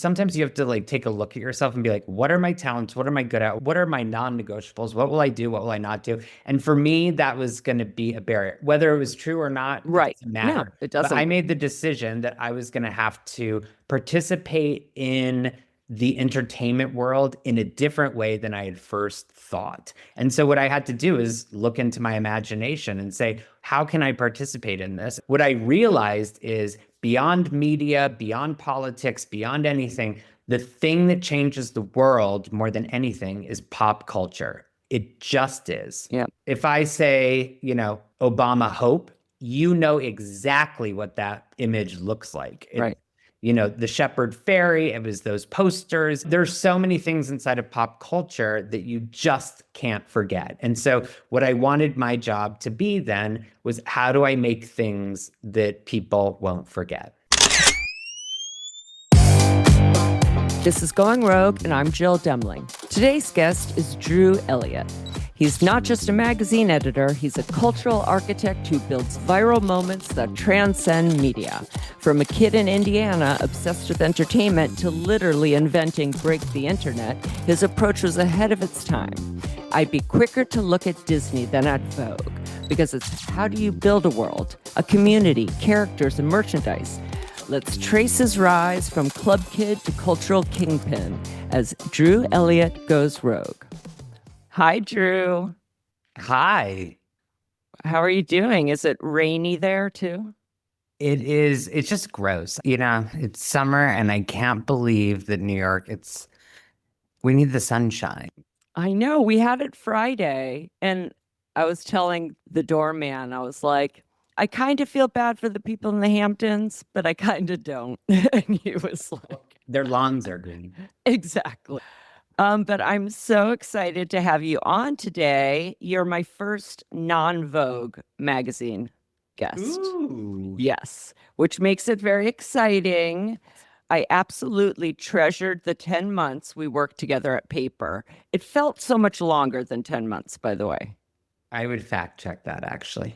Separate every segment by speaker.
Speaker 1: sometimes you have to like take a look at yourself and be like, what are my talents? What am I good at? What are my non-negotiables? What will I do? What will I not do? And for me, that was going to be a barrier. Whether it was true or not, it
Speaker 2: Right.
Speaker 1: doesn't
Speaker 2: No,
Speaker 1: matter.
Speaker 2: it
Speaker 1: But I
Speaker 2: doesn't.
Speaker 1: made the decision that I was going to have to participate in the entertainment world in a different way than I had first thought. And so what I had to do is look into my imagination and say, how can I participate in this? What I realized is beyond media, beyond politics, beyond anything, the thing that changes the world more than anything is pop culture. It just is.
Speaker 2: Yeah.
Speaker 1: If I say, Obama hope, you know exactly what that image looks like.
Speaker 2: Right.
Speaker 1: The Shepherd Ferry, it was those posters. There's so many things inside of pop culture that you just can't forget. And so what I wanted my job to be then was, how do I make things that people won't forget?
Speaker 2: This is Going Rogue, and I'm Jill Demling. Today's guest is Drew Elliot. He's not just a magazine editor, he's a cultural architect who builds viral moments that transcend media. From a kid in Indiana obsessed with entertainment to literally inventing Break the Internet, his approach was ahead of its time. I'd be quicker to look at Disney than at Vogue, because it's how do you build a world, a community, characters, and merchandise. Let's trace his rise from club kid to cultural kingpin as Drew Elliot goes rogue. Hi, Drew.
Speaker 1: Hi.
Speaker 2: How are you doing? Is it rainy there too?
Speaker 1: It is, it's just gross. It's summer and I can't believe that New York, we need the sunshine.
Speaker 2: I know. We had it Friday, and I was telling the doorman, I was like, I kind of feel bad for the people in the Hamptons, but I kind of don't. And he was like,
Speaker 1: Their lawns are green.
Speaker 2: exactly. But I'm so excited to have you on today. You're my first non-Vogue magazine guest.
Speaker 1: Ooh.
Speaker 2: Yes, which makes it very exciting. I absolutely treasured the 10 months we worked together at Paper. It felt so much longer than 10 months, by the way.
Speaker 1: I would fact check that actually.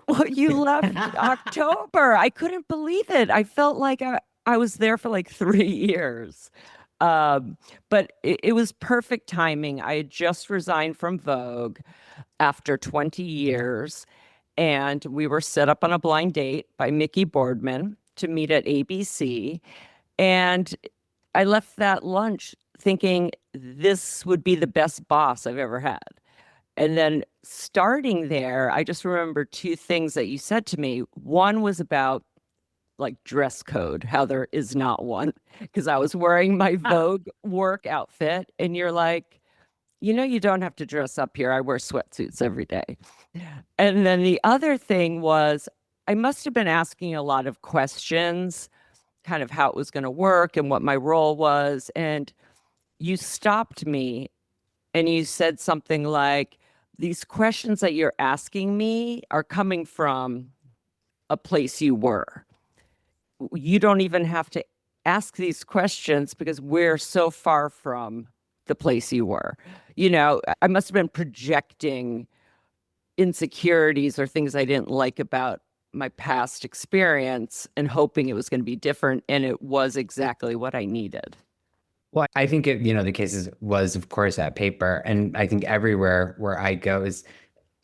Speaker 2: Well, you left October. I couldn't believe it. I felt like I was there for like 3 years. But it was perfect timing. I had just resigned from Vogue after 20 years, and we were set up on a blind date by Mickey Boardman to meet at ABC. And I left that lunch thinking this would be the best boss I've ever had. And then starting there, I just remember two things that you said to me. One was about like dress code, how there is not one, because I was wearing my Vogue work outfit, and you're like, you don't have to dress up here. I wear sweatsuits every day. And then the other thing was, I must have been asking a lot of questions, kind of how it was going to work and what my role was. And you stopped me and you said something like, these questions that you're asking me are coming from a place you were. You don't even have to ask these questions because we're so far from the place you were. I must have been projecting insecurities or things I didn't like about my past experience and hoping it was going to be different. And it was exactly what I needed.
Speaker 1: Well, I think the cases was, of course, at Paper. And I think everywhere where I go is,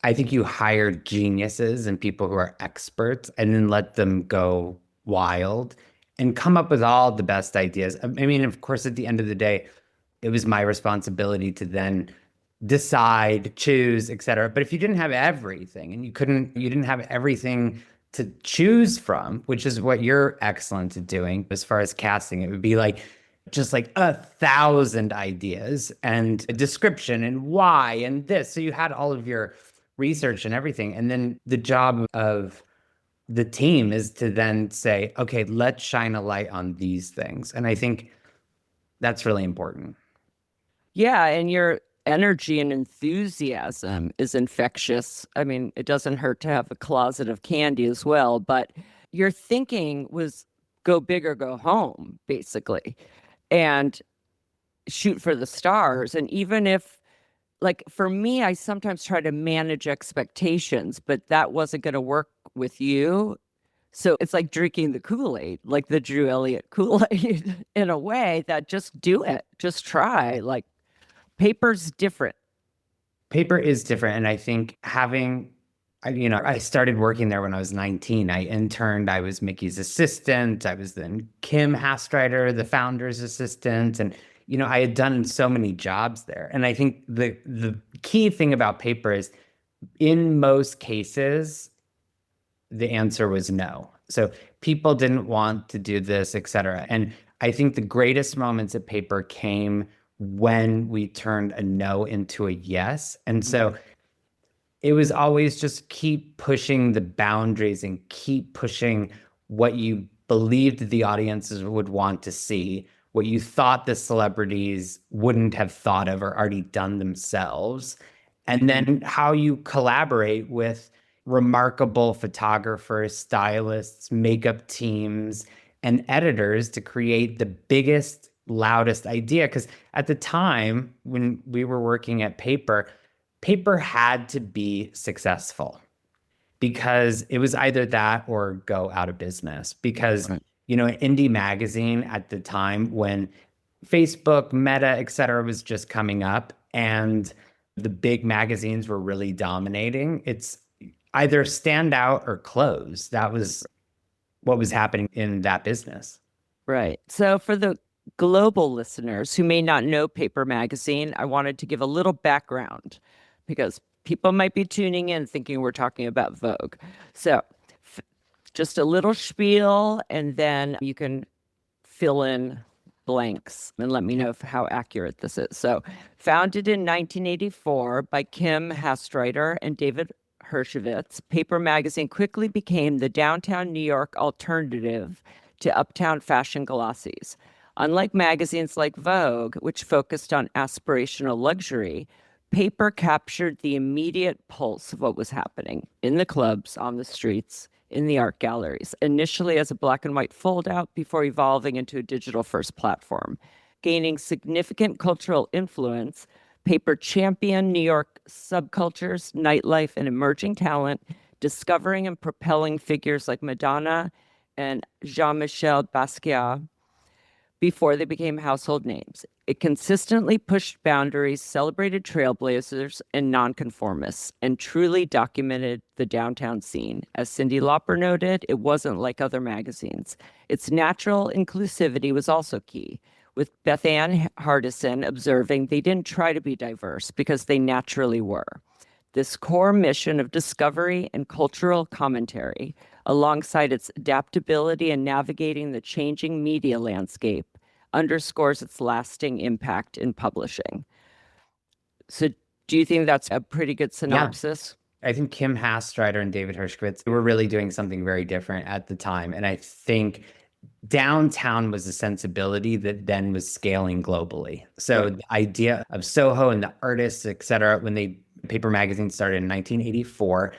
Speaker 1: I think you hire geniuses and people who are experts and then let them go wild and come up with all the best ideas. I mean, of course, at the end of the day, it was my responsibility to then decide, choose, et cetera. But if you didn't have everything and you didn't have everything to choose from, which is what you're excellent at doing as far as casting, it would be like, just like 1,000 ideas and a description and why and this. So you had all of your research and everything. And then the job of the team is to then say, okay, let's shine a light on these things. And I think that's really important.
Speaker 2: Yeah. And your energy and enthusiasm is infectious. I mean, it doesn't hurt to have a closet of candy as well, but your thinking was go big or go home, basically, and shoot for the stars. And even if, like, for me, I sometimes try to manage expectations, but that wasn't going to work with you. So it's like drinking the Kool-Aid, like the Drew Elliot Kool-Aid in a way that just do it, just try. Like paper's different.
Speaker 1: Paper is different. And I think I started working there when I was 19. I interned, I was Mickey's assistant. I was then Kim Hastreiter, the founder's assistant. And, I had done so many jobs there. And I think the key thing about paper is in most cases, the answer was no. So people didn't want to do this, et cetera. And I think the greatest moments at paper came when we turned a no into a yes. And so it was always just keep pushing the boundaries and keep pushing what you believed the audiences would want to see, what you thought the celebrities wouldn't have thought of or already done themselves, and then how you collaborate with remarkable photographers, stylists, makeup teams, and editors to create the biggest, loudest idea. Because at the time when we were working at paper had to be successful because it was either that or go out of business. Because,
Speaker 2: Right.
Speaker 1: an indie magazine at the time when Facebook, Meta, et cetera, was just coming up and the big magazines were really dominating, it's either stand out or close. That was what was happening in that business.
Speaker 2: Right. So for the global listeners who may not know Paper Magazine, I wanted to give a little background because people might be tuning in thinking we're talking about Vogue. So f- just a little spiel, and then you can fill in blanks and let me know how accurate this is. So, founded in 1984 by Kim Hastreiter and David Hershkovitz, Paper Magazine quickly became the downtown New York alternative to uptown fashion glossies. Unlike magazines like Vogue, which focused on aspirational luxury, Paper captured the immediate pulse of what was happening in the clubs, on the streets, in the art galleries, initially as a black and white foldout before evolving into a digital first platform. Gaining significant cultural influence, Paper championed New York subcultures, nightlife, and emerging talent, discovering and propelling figures like Madonna and Jean Michel Basquiat before they became household names. It consistently pushed boundaries, celebrated trailblazers and nonconformists, and truly documented the downtown scene. As Cyndi Lauper noted, it wasn't like other magazines. Its natural inclusivity was also key, with Beth Ann Hardison observing they didn't try to be diverse because they naturally were. This core mission of discovery and cultural commentary, alongside its adaptability in navigating the changing media landscape, underscores its lasting impact in publishing. So, do you think that's a pretty good
Speaker 1: Yeah.
Speaker 2: synopsis?
Speaker 1: I think Kim Hastreiter and David Hershkovitz were really doing something very different at the time. And I think downtown was a sensibility that then was scaling globally. So
Speaker 2: Right.
Speaker 1: the idea of Soho and the artists, et cetera, when Paper Magazine started in 1984,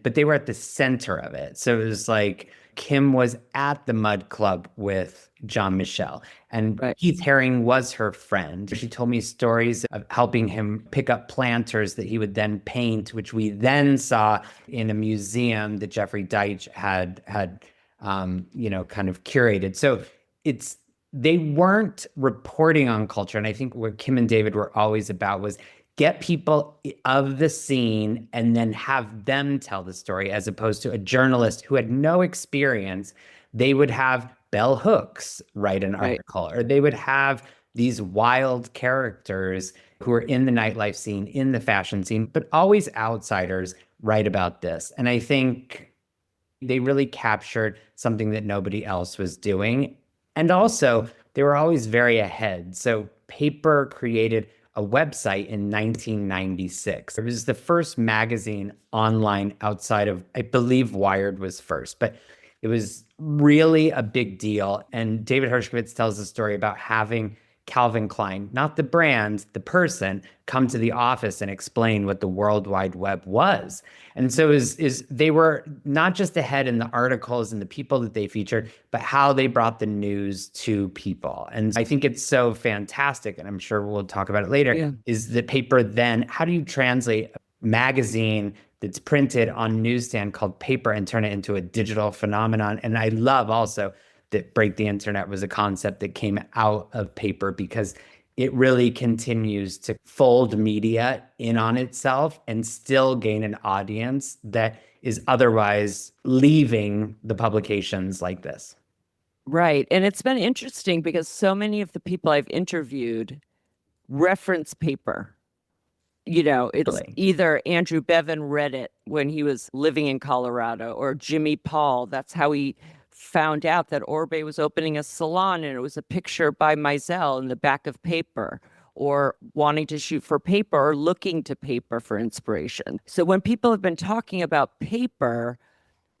Speaker 1: but they were at the center of it. So it was like Kim was at the Mud Club with Jean Michel, and
Speaker 2: Right.
Speaker 1: Keith Haring was her friend. She told me stories of helping him pick up planters that he would then paint, which we then saw in a museum that Jeffrey Deitch had kind of curated. So they weren't reporting on culture. And I think what Kim and David were always about was get people of the scene and then have them tell the story, as opposed to a journalist who had no experience. They would have bell hooks write an
Speaker 2: Right.
Speaker 1: article, or they would have these wild characters who are in the nightlife scene, in the fashion scene, but always outsiders write about this. And I think they really captured something that nobody else was doing. And also, they were always very ahead. So, Paper created a website in 1996. It was the first magazine online outside of, I believe, Wired was first, but it was really a big deal. And David Hershkovitz tells a story about having Calvin Klein, not the brand, the person, come to the office and explain what the World Wide Web was. And so they were not just ahead in the articles and the people that they featured, but how they brought the news to people. And I think it's so fantastic, and I'm sure we'll talk about it later,
Speaker 2: Yeah.
Speaker 1: is the paper then, how do you translate magazine that's printed on newsstand called paper and turn it into a digital phenomenon. And I love also that Break the Internet was a concept that came out of paper because it really continues to fold media in on itself and still gain an audience that is otherwise leaving the publications like this.
Speaker 2: Right. And it's been interesting because so many of the people I've interviewed reference paper. It's
Speaker 1: Really.
Speaker 2: either Andrew Bevan read it when he was living in Colorado, or Jimmy Paul. That's how he found out that Orbe was opening a salon, and it was a picture by Mizell in the back of paper, or wanting to shoot for paper or looking to paper for inspiration. So when people have been talking about paper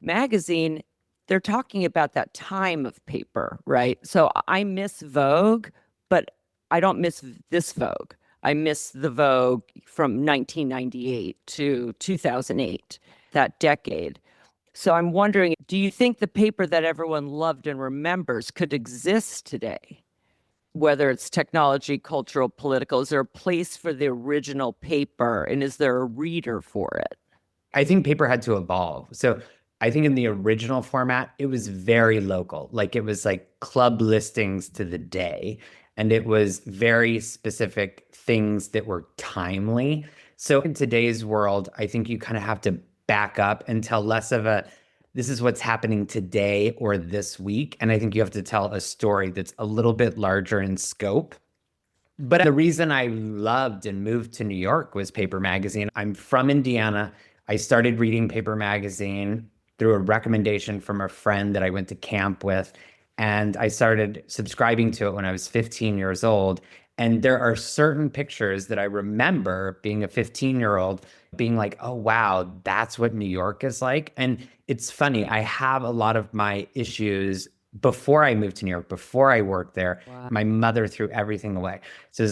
Speaker 2: magazine, they're talking about that time of paper, right? So I miss Vogue, but I don't miss this Vogue. I miss the Vogue from 1998 to 2008, that decade. So I'm wondering, do you think the paper that everyone loved and remembers could exist today? Whether it's technology, cultural, political, is there a place for the original paper, and is there a reader for it?
Speaker 1: I think paper had to evolve. So I think in the original format, it was very local. Like it was like club listings to the day. And it was very specific things that were timely. So in today's world, I think you kind of have to back up and tell less of a, this is what's happening today or this week. And I think you have to tell a story that's a little bit larger in scope. But the reason I loved and moved to New York was Paper Magazine. I'm from Indiana. I started reading Paper Magazine through a recommendation from a friend that I went to camp with. And I started subscribing to it when I was 15 years old. And there are certain pictures that I remember being a 15-year-old being like, oh, wow, that's what New York is like. And it's funny, I have a lot of my issues before I moved to New York, before I worked there.
Speaker 2: Wow.
Speaker 1: My mother threw everything away. So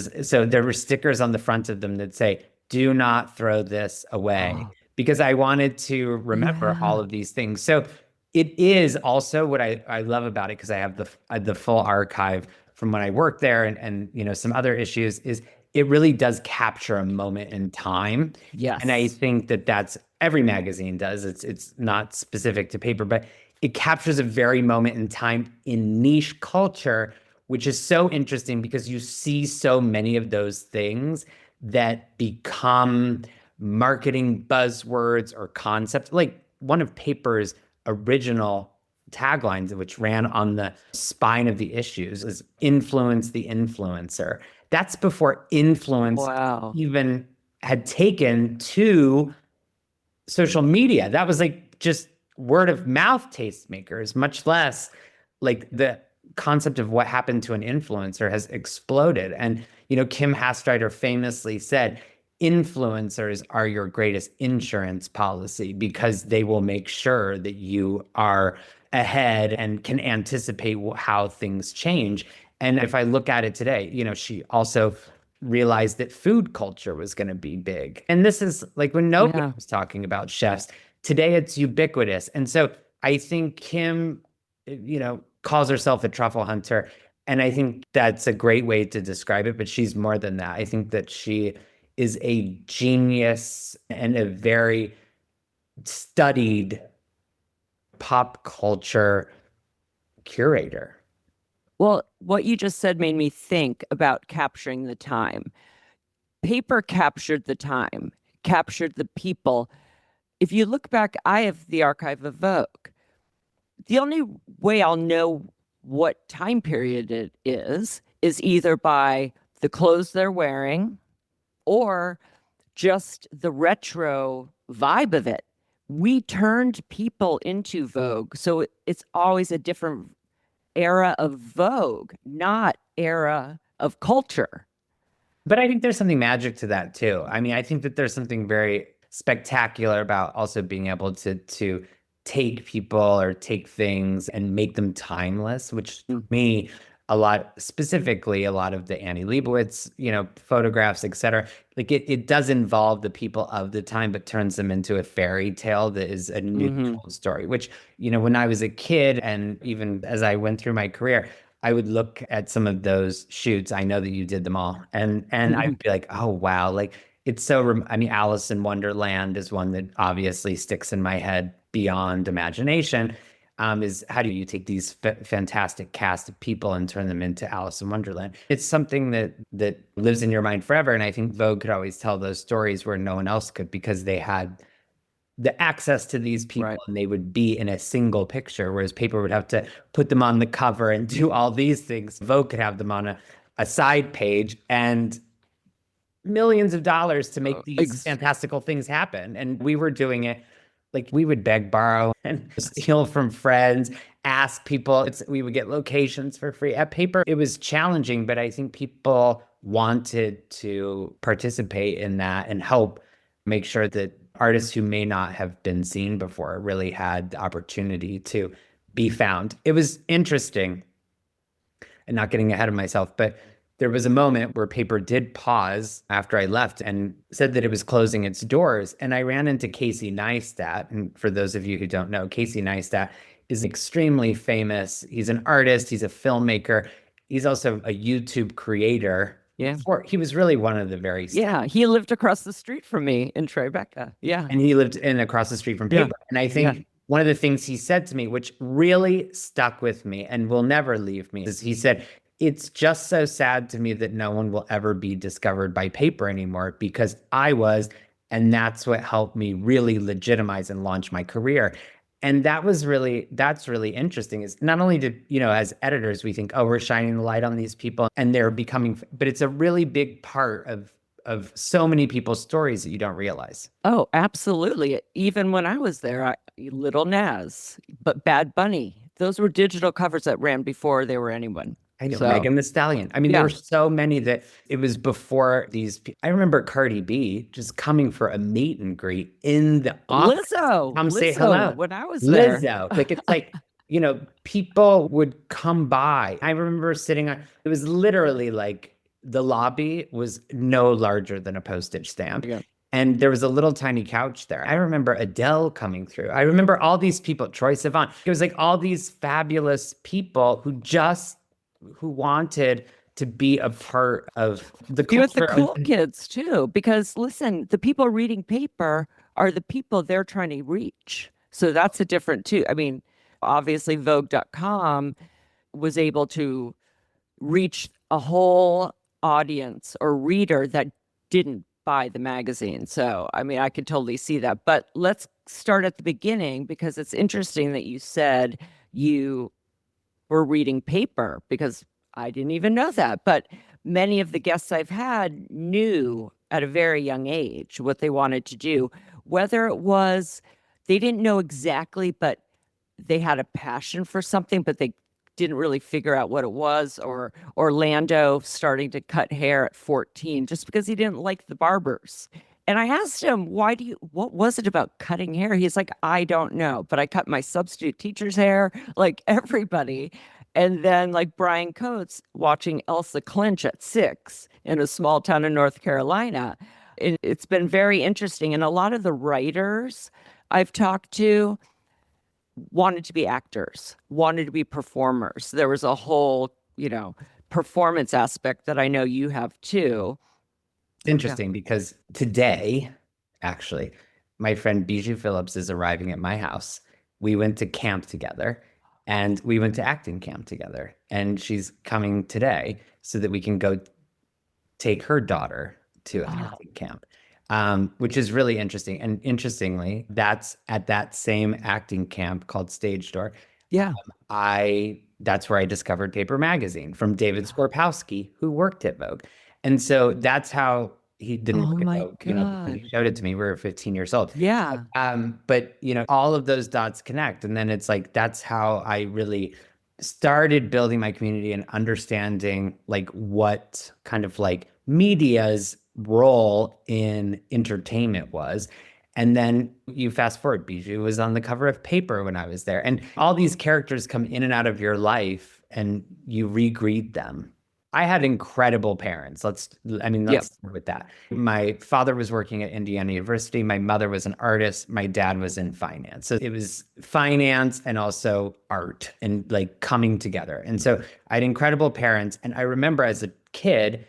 Speaker 1: there were stickers on the front of them that say, do not throw this away,
Speaker 2: Oh,
Speaker 1: because I wanted to remember all
Speaker 2: yeah.
Speaker 1: of these things. So it is also what I love about it, because I have the full archive from when I worked there, and some other issues, is it really does capture a moment in time. And I
Speaker 2: Yes.
Speaker 1: think that that's every magazine does. It's not specific to paper, but it captures a very moment in time in niche culture, which is so interesting because you see so many of those things that become marketing buzzwords or concepts. Like one of Paper's original taglines, which ran on the spine of the issues, is influence the influencer. That's before influence
Speaker 2: Wow.
Speaker 1: even had taken to social media. That was like just word of mouth tastemakers, much less like the concept of what happened to an influencer has exploded. And, Kim Hastreiter famously said, influencers are your greatest insurance policy because they will make sure that you are ahead and can anticipate how things change. And if I look at it today, she also realized that food culture was going to be big. And this is like when nobody
Speaker 2: Yeah.
Speaker 1: was talking about chefs. Today it's ubiquitous. And so I think Kim, calls herself a truffle hunter. And I think that's a great way to describe it, but she's more than that. I think that she is a genius and a very studied pop culture curator.
Speaker 2: Well, what you just said made me think about capturing the time. Paper captured the time, captured the people. If you look back, I have the archive of Vogue. The only way I'll know what time period it is either by the clothes they're wearing or just the retro vibe of it. We turned people into Vogue. So it's always a different era of Vogue, not era of culture.
Speaker 1: But I think there's something magic to that too. I mean, I think that there's something very spectacular about also being able to take people or take things and make them timeless, which to me, specifically a lot of the Annie Leibovitz, photographs, et cetera, like it does involve the people of the time, but turns them into a fairy tale that is a new
Speaker 2: Mm-hmm.
Speaker 1: told story, which, when I was a kid and even as I went through my career, I would look at some of those shoots. I know that you did them all. And I'd be like, oh wow, like it's so, I mean, Alice in Wonderland is one that obviously sticks in my head beyond imagination. Is how do you take these fantastic cast of people and turn them into Alice in Wonderland? It's something that lives in your mind forever. And I think Vogue could always tell those stories where no one else could because they had the access to these people
Speaker 2: Right.
Speaker 1: and they would be in a single picture, whereas paper would have to put them on the cover and do all these things. Vogue could have them on a side page and millions of dollars to make these
Speaker 2: Ex
Speaker 1: fantastical things happen. And we were doing it like we would beg, borrow, and steal from friends, ask people. We would get locations for free. At paper, it was challenging, but I think people wanted to participate in that and help make sure that artists who may not have been seen before really had the opportunity to be found. It was interesting and not getting ahead of myself, but there was a moment where paper did pause after I left and said that it was closing its doors. And I ran into Casey Neistat. And for those of you who don't know, Casey Neistat is extremely famous. He's an artist, he's a filmmaker, he's also a YouTube creator.
Speaker 2: Yeah.
Speaker 1: He was really one of the very
Speaker 2: Yeah. He lived across the street from me in Tribeca. Yeah.
Speaker 1: and he lived in across the street from
Speaker 2: Yeah.
Speaker 1: paper. And I
Speaker 2: Yeah.
Speaker 1: think one of the things he said to me, which really stuck with me and will never leave me, is he said, it's just so sad to me that no one will ever be discovered by paper anymore because I was, and that's what helped me really legitimize and launch my career. And that's really interesting is not only did, as editors, we think, oh, we're shining the light on these people and they're becoming, but it's a really big part of so many people's stories that you don't realize.
Speaker 2: Oh, absolutely. Even when I was there, Little Nas, but Bad Bunny, those were digital covers that ran before they were anyone.
Speaker 1: I know,
Speaker 2: So,
Speaker 1: Megan Thee Stallion. I mean,
Speaker 2: yeah.
Speaker 1: there were so many that it was before these. I remember Cardi B just coming for a meet and greet in the office. Come say hello.
Speaker 2: When I was there.
Speaker 1: Lizzo. Like, it's like, people would come by. I remember sitting on, it was literally like the lobby was no larger than a postage stamp.
Speaker 2: Yeah.
Speaker 1: And there was a little tiny couch there. I remember Adele coming through. I remember all these people, Troye Sivan. It was like all these fabulous people who wanted to be a part of the
Speaker 2: Be with the
Speaker 1: culture.
Speaker 2: cool kids too, because listen, the people reading paper are the people they're trying to reach. So that's a different too. I mean, obviously Vogue.com was able to reach a whole audience or reader that didn't buy the magazine. So, I mean, I could totally see that. But let's start at the beginning because it's interesting that you said you were reading paper because I didn't even know that. But many of the guests I've had knew at a very young age what they wanted to do, whether it was they didn't know exactly, but they had a passion for something, but they didn't really figure out what it was, or Orlando starting to cut hair at 14 just because he didn't like the barbers. And I asked him, what was it about cutting hair? He's like, I don't know, but I cut my substitute teacher's hair, like everybody. And then like Brian Coates watching Elsa clinch at 6 in a small town in North Carolina. It's been very interesting. And a lot of the writers I've talked to wanted to be actors, wanted to be performers. There was a whole, performance aspect that I know you have too.
Speaker 1: It's interesting because today, actually, my friend Bijou Phillips is arriving at my house. We went to camp together and we went to acting camp together. And she's coming today so that we can go take her daughter to acting camp. Which is really interesting. And interestingly, that's at that same acting camp called Stage Door.
Speaker 2: Yeah.
Speaker 1: That's where I discovered Paper Magazine from David Skorpowski, who worked at Vogue. And so that's how he didn't work at Vogue. When he showed it to me, we were 15 years old.
Speaker 2: Yeah.
Speaker 1: But all of those dots connect. And then it's like, that's how I really started building my community and understanding like what kind of like media's role in entertainment was. And then you fast forward, Bijou was on the cover of Paper when I was there. And all these characters come in and out of your life and you re-greet them. I had incredible parents. Let's start with that. My father was working at Indiana University. My mother was an artist. My dad was in finance. So it was finance and also art and like coming together. And so I had incredible parents. And I remember as a kid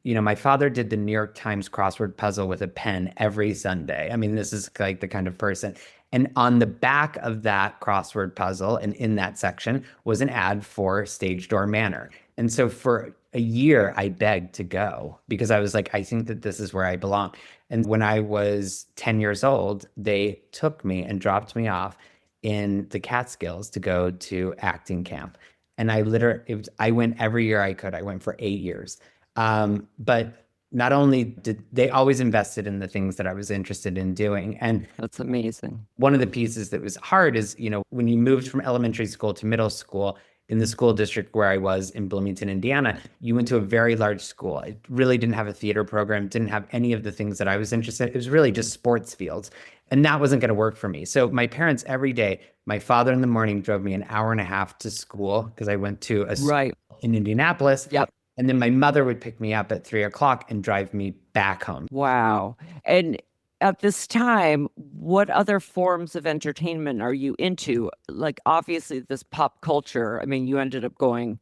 Speaker 1: my father did the New York Times crossword puzzle with a pen every Sunday. I mean, this is like the kind of person. And on the back of that crossword puzzle and in that section was an ad for Stage Door Manor. And so for a year, I begged to go because I was like, I think that this is where I belong. And when I was 10 years old, they took me and dropped me off in the Catskills to go to acting camp. And I went every year I could. I went for 8 years. But not only did they always invested in the things that I was interested in doing. And
Speaker 2: That's amazing.
Speaker 1: one of the pieces that was hard is, when you moved from elementary school to middle school in the school district where I was in Bloomington, Indiana, you went to a very large school. It really didn't have a theater program, didn't have any of the things that I was interested in. It was really just sports fields. And that wasn't going to work for me. So my parents every day, my father in the morning drove me an hour and a half to school because I went to a school
Speaker 2: Right.
Speaker 1: in Indianapolis.
Speaker 2: Yep.
Speaker 1: And then my mother would pick me up at 3 o'clock and drive me back home.
Speaker 2: Wow. And at this time, what other forms of entertainment are you into? Like, obviously, this pop culture. I mean, you ended up going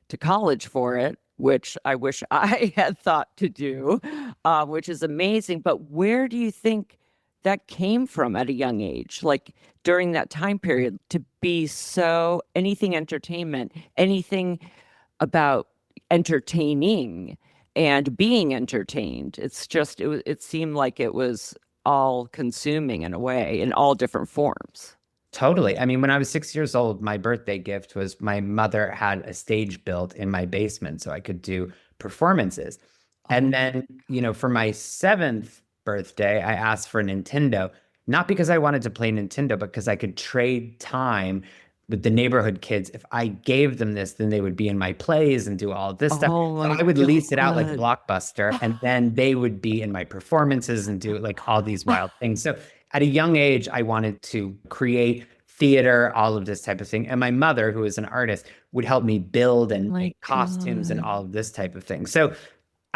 Speaker 2: to college for it, which I wish I had thought to do, which is amazing. But where do you think that came from at a young age? Like during that time period, to be so anything entertainment, anything about entertaining and being entertained. It seemed like it was all consuming in a way in all different forms.
Speaker 1: Totally. I mean, when I was 6 years old, my birthday gift was my mother had a stage built in my basement so I could do performances. And then, for my seventh birthday, I asked for a Nintendo, not because I wanted to play Nintendo, but because I could trade time with the neighborhood kids. If I gave them this, then they would be in my plays and do all this stuff.
Speaker 2: Oh
Speaker 1: So
Speaker 2: my
Speaker 1: I would lease it out like
Speaker 2: God.
Speaker 1: Blockbuster, and then they would be in my performances and do like all these wild things. So at a young age, I wanted to create theater, all of this type of thing. And my mother, who is an artist, would help me build and
Speaker 2: My
Speaker 1: make costumes and
Speaker 2: God.
Speaker 1: all of this type of thing. So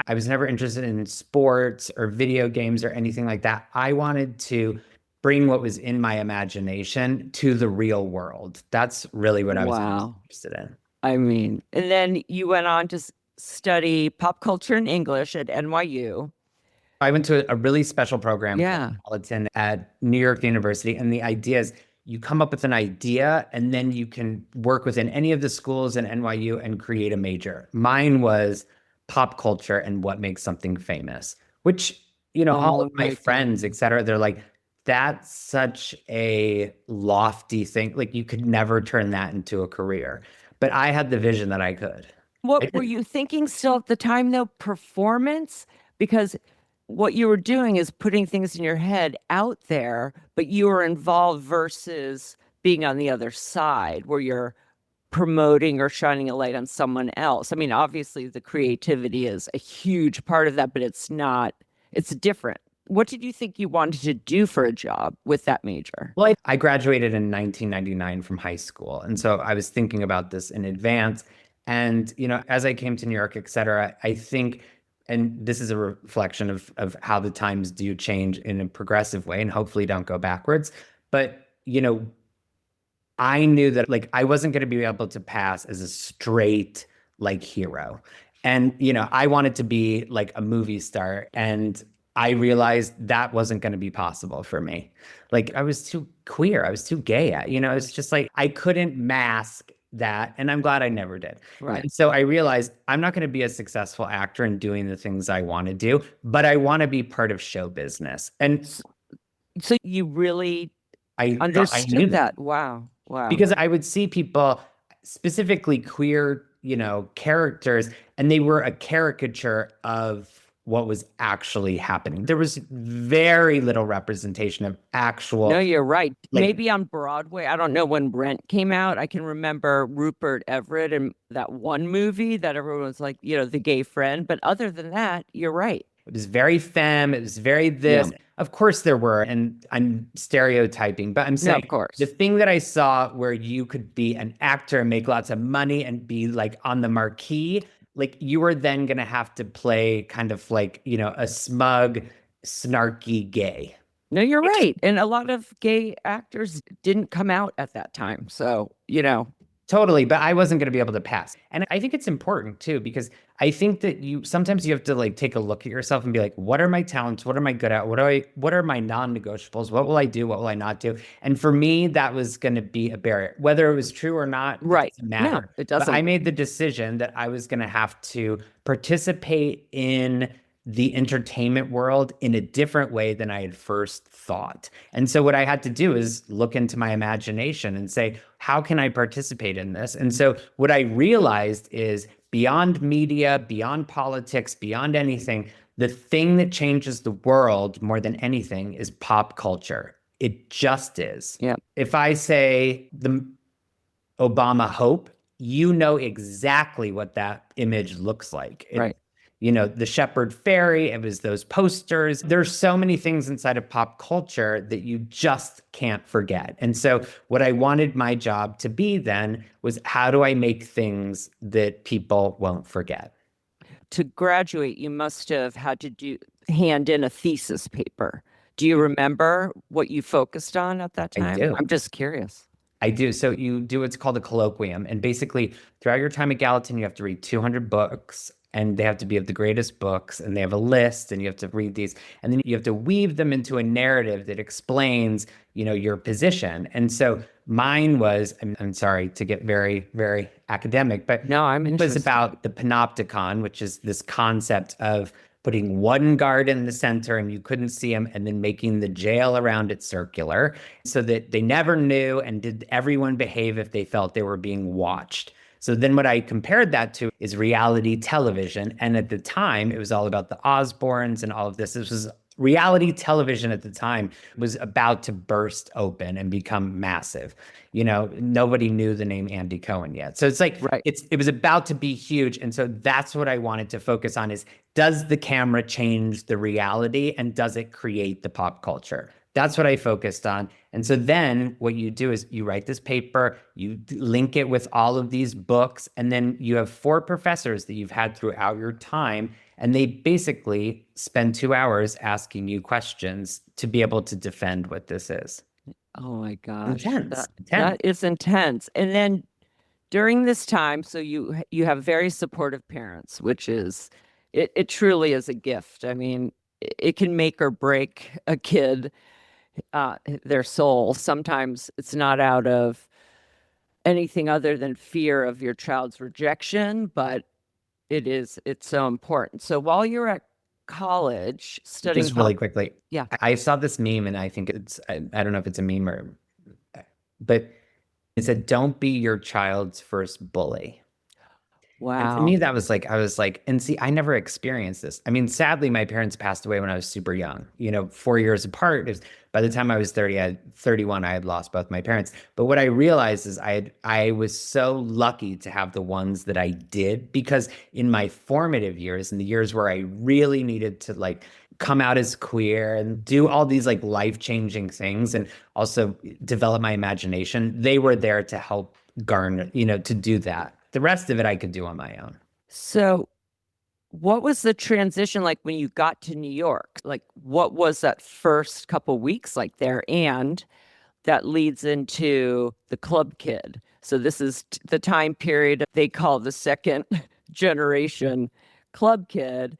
Speaker 1: I was never interested in sports or video games or anything like that. I wanted to bring what was in my imagination to the real world. That's really what I was most
Speaker 2: Wow.
Speaker 1: interested in.
Speaker 2: I mean, and then you went on to study pop culture and English at NYU.
Speaker 1: I went to a really special program called
Speaker 2: Yeah.
Speaker 1: Politan at New York University. And the idea is you come up with an idea and then you can work within any of the schools in NYU and create a major. Mine was pop culture and what makes something famous, which, all of
Speaker 2: Oh
Speaker 1: my
Speaker 2: my
Speaker 1: friends, et
Speaker 2: God.
Speaker 1: cetera, they're like, that's such a lofty thing. Like you could never turn that into a career. But I had the vision that I could. I
Speaker 2: What were
Speaker 1: did.
Speaker 2: you thinking still at the time, though? Performance? Because what you were doing is putting things in your head out there, but you were involved versus being on the other side where you're promoting or shining a light on someone else. I mean, obviously, the creativity is a huge part of that, but it's not, it's different. What did you think you wanted to do for a job with that major?
Speaker 1: Well, I graduated in 1999 from high school. And so I was thinking about this in advance. And, as I came to New York, et cetera, I think, and this is a reflection of how the times do change in a progressive way and hopefully don't go backwards. But, I knew that like I wasn't going to be able to pass as a straight like hero. And, I wanted to be like a movie star. And I realized that wasn't going to be possible for me. Like I was too queer. I was too gay. It's just like I couldn't mask that. And I'm glad I never did.
Speaker 2: Right.
Speaker 1: And so I realized I'm not going to be a successful actor in doing the things I want to do, but I want to be part of show business. And
Speaker 2: So you really
Speaker 1: I knew
Speaker 2: understood
Speaker 1: that
Speaker 2: that. Wow. Wow.
Speaker 1: because I would see people, specifically queer, characters, and they were a caricature of what was actually happening. There was very little representation of
Speaker 2: No,
Speaker 1: actual,
Speaker 2: you're right.
Speaker 1: like,
Speaker 2: Maybe on Broadway. I don't know when Rent came out. I can remember Rupert Everett and that one movie that everyone was like, the gay friend. But other than that, you're right.
Speaker 1: it was very femme, it was very
Speaker 2: Yeah.
Speaker 1: this. Of course there were, and I'm stereotyping, but I'm
Speaker 2: No,
Speaker 1: saying
Speaker 2: of
Speaker 1: the
Speaker 2: course.
Speaker 1: thing that I saw where you could be an actor and make lots of money and be like on the marquee, like you were then gonna have to play kind of like, a smug, snarky gay.
Speaker 2: No, you're right. And a lot of gay actors didn't come out at that time. So,
Speaker 1: Totally, but I wasn't going to be able to pass. And I think it's important too, because I think that sometimes you have to like take a look at yourself and be like, what are my talents? What am I good at? What are my non-negotiables? What will I do? What will I not do? And for me, that was going to be a barrier. Whether it was true or not, it
Speaker 2: Right.
Speaker 1: doesn't
Speaker 2: No,
Speaker 1: matter.
Speaker 2: it
Speaker 1: But I
Speaker 2: doesn't.
Speaker 1: made the decision that I was going to have to participate in the entertainment world in a different way than I had first thought. And so what I had to do is look into my imagination and say, how can I participate in this? And so what I realized is beyond media, beyond politics, beyond anything, the thing that changes the world more than anything is pop culture. It just is.
Speaker 2: Yeah.
Speaker 1: If I say the Obama hope, you know exactly what that image looks like.
Speaker 2: Right.
Speaker 1: The Shepherd Ferry, it was those posters. There's so many things inside of pop culture that you just can't forget. And so, what I wanted my job to be then was how do I make things that people won't forget?
Speaker 2: To graduate, you must have had to hand in a thesis paper. Do you remember what you focused on at that
Speaker 1: I
Speaker 2: time?
Speaker 1: do.
Speaker 2: I'm just curious.
Speaker 1: I do. So you do what's called a colloquium. And basically, throughout your time at Gallatin, you have to read 200 books, and they have to be of the greatest books, and they have a list, and you have to read these. And then you have to weave them into a narrative that explains, your position. And so mine was, I'm sorry to get very, very academic, but
Speaker 2: No, I'm
Speaker 1: it was
Speaker 2: interested.
Speaker 1: about the panopticon, which is this concept of putting one guard in the center and you couldn't see him, and then making the jail around it circular so that they never knew, and did everyone behave if they felt they were being watched. So then what I compared that to is reality television. And at the time, it was all about the Osbournes and all of this. This was reality television at the time was about to burst open and become massive. Nobody knew the name Andy Cohen yet. So it's like
Speaker 2: Right.
Speaker 1: it was about to be huge. And so that's what I wanted to focus on is, does the camera change the reality and does it create the pop culture? That's what I focused on. And so then what you do is you write this paper, you link it with all of these books, and then you have 4 professors that you've had throughout your time. And they basically spend 2 hours asking you questions to be able to defend what this is.
Speaker 2: Oh my gosh.
Speaker 1: Intense,
Speaker 2: That
Speaker 1: intense.
Speaker 2: is intense. And then during this time, so you have very supportive parents, which is it truly is a gift. I mean, it can make or break a kid, their soul. Sometimes it's not out of anything other than fear of your child's rejection, but it's so important. So while you're at college studying
Speaker 1: Just really quickly,
Speaker 2: yeah.
Speaker 1: I saw this meme and I think I don't know if it's a meme but it said, don't be your child's first bully. And to
Speaker 2: Wow.
Speaker 1: me, that was like, I was like, and see, I never experienced this. I mean, sadly, my parents passed away when I was super young, 4 years apart. By the time I was 30, 31, I had lost both my parents. But what I realized is I was so lucky to have the ones that I did, because in my formative years, in the years where I really needed to like come out as queer and do all these like life-changing things and also develop my imagination, they were there to help garner, to do that. The rest of it I could do on my own.
Speaker 2: So what was the transition like when you got to New York? Like, what was that first couple weeks like there? And that leads into the club kid. So this is the time period they call the second generation club kid.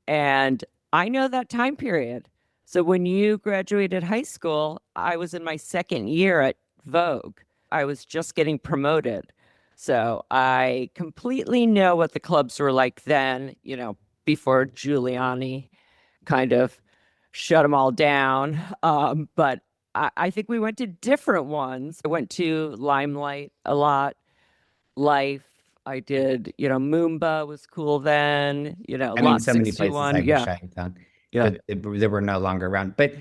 Speaker 2: And I know that time period. So when you graduated high school, I was in my second year at Vogue. I was just getting promoted. So I completely know what the clubs were like then, before Giuliani kind of shut them all down. But I think we went to different ones. I went to Limelight a lot, Life. I did, Moomba was cool then,
Speaker 1: I mean,
Speaker 2: Lot
Speaker 1: so many places
Speaker 2: 61.
Speaker 1: I
Speaker 2: Yeah.
Speaker 1: wish I had gone,
Speaker 2: Yeah.
Speaker 1: but they were no longer around. But,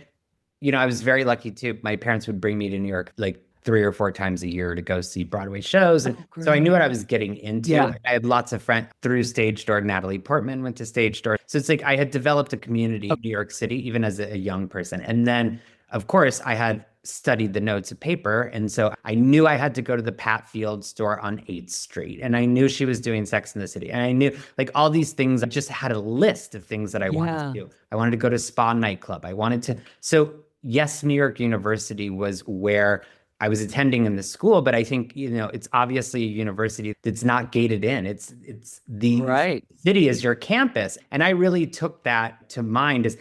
Speaker 1: I was very lucky too. My parents would bring me to New York like 3 or 4 times a year to go see Broadway shows. And
Speaker 2: Oh,
Speaker 1: so I knew what I
Speaker 2: great.
Speaker 1: was getting into.
Speaker 2: Yeah.
Speaker 1: I had lots of friends through Stage Door. Natalie Portman went to Stage Door. So it's like I had developed a community in New York City, even as a young person. And then, of course, I had studied the notes of paper. And so I knew I had to go to the Pat Field store on 8th Street. And I knew she was doing Sex in the City. And I knew like all these things. I just had a list of things that I wanted to
Speaker 2: Yeah.
Speaker 1: do. I wanted to go to Spa nightclub. I wanted to. So yes, New York University was where I was attending in the school, but I think, it's obviously a university that's not gated in. It's the
Speaker 2: Right.
Speaker 1: city is your campus. And I really took that to mind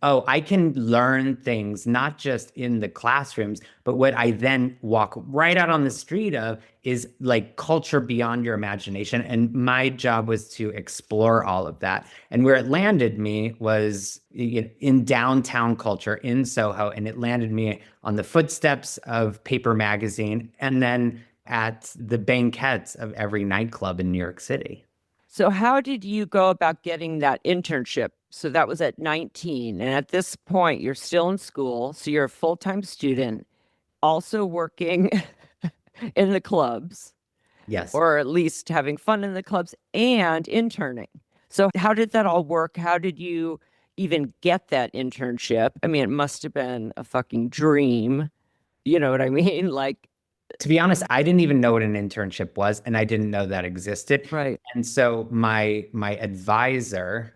Speaker 1: oh, I can learn things not just in the classrooms, but what I then walk right out on the street of is like culture beyond your imagination. And my job was to explore all of that. And where it landed me was in downtown culture in Soho. And it landed me on the footsteps of Paper Magazine and then at the banquettes of every nightclub in New York City.
Speaker 2: So how did you go about getting that internship? So that was at 19. And at this point, you're still in school. So you're a full-time student, also working in the clubs,
Speaker 1: Yes.
Speaker 2: or at least having fun in the clubs and interning. So how did that all work? How did you even get that internship? I mean, it must have been a fucking dream. You know what I mean? Like,
Speaker 1: To be honest, I didn't even know what an internship was, and I didn't know that existed.
Speaker 2: right.
Speaker 1: And so my advisor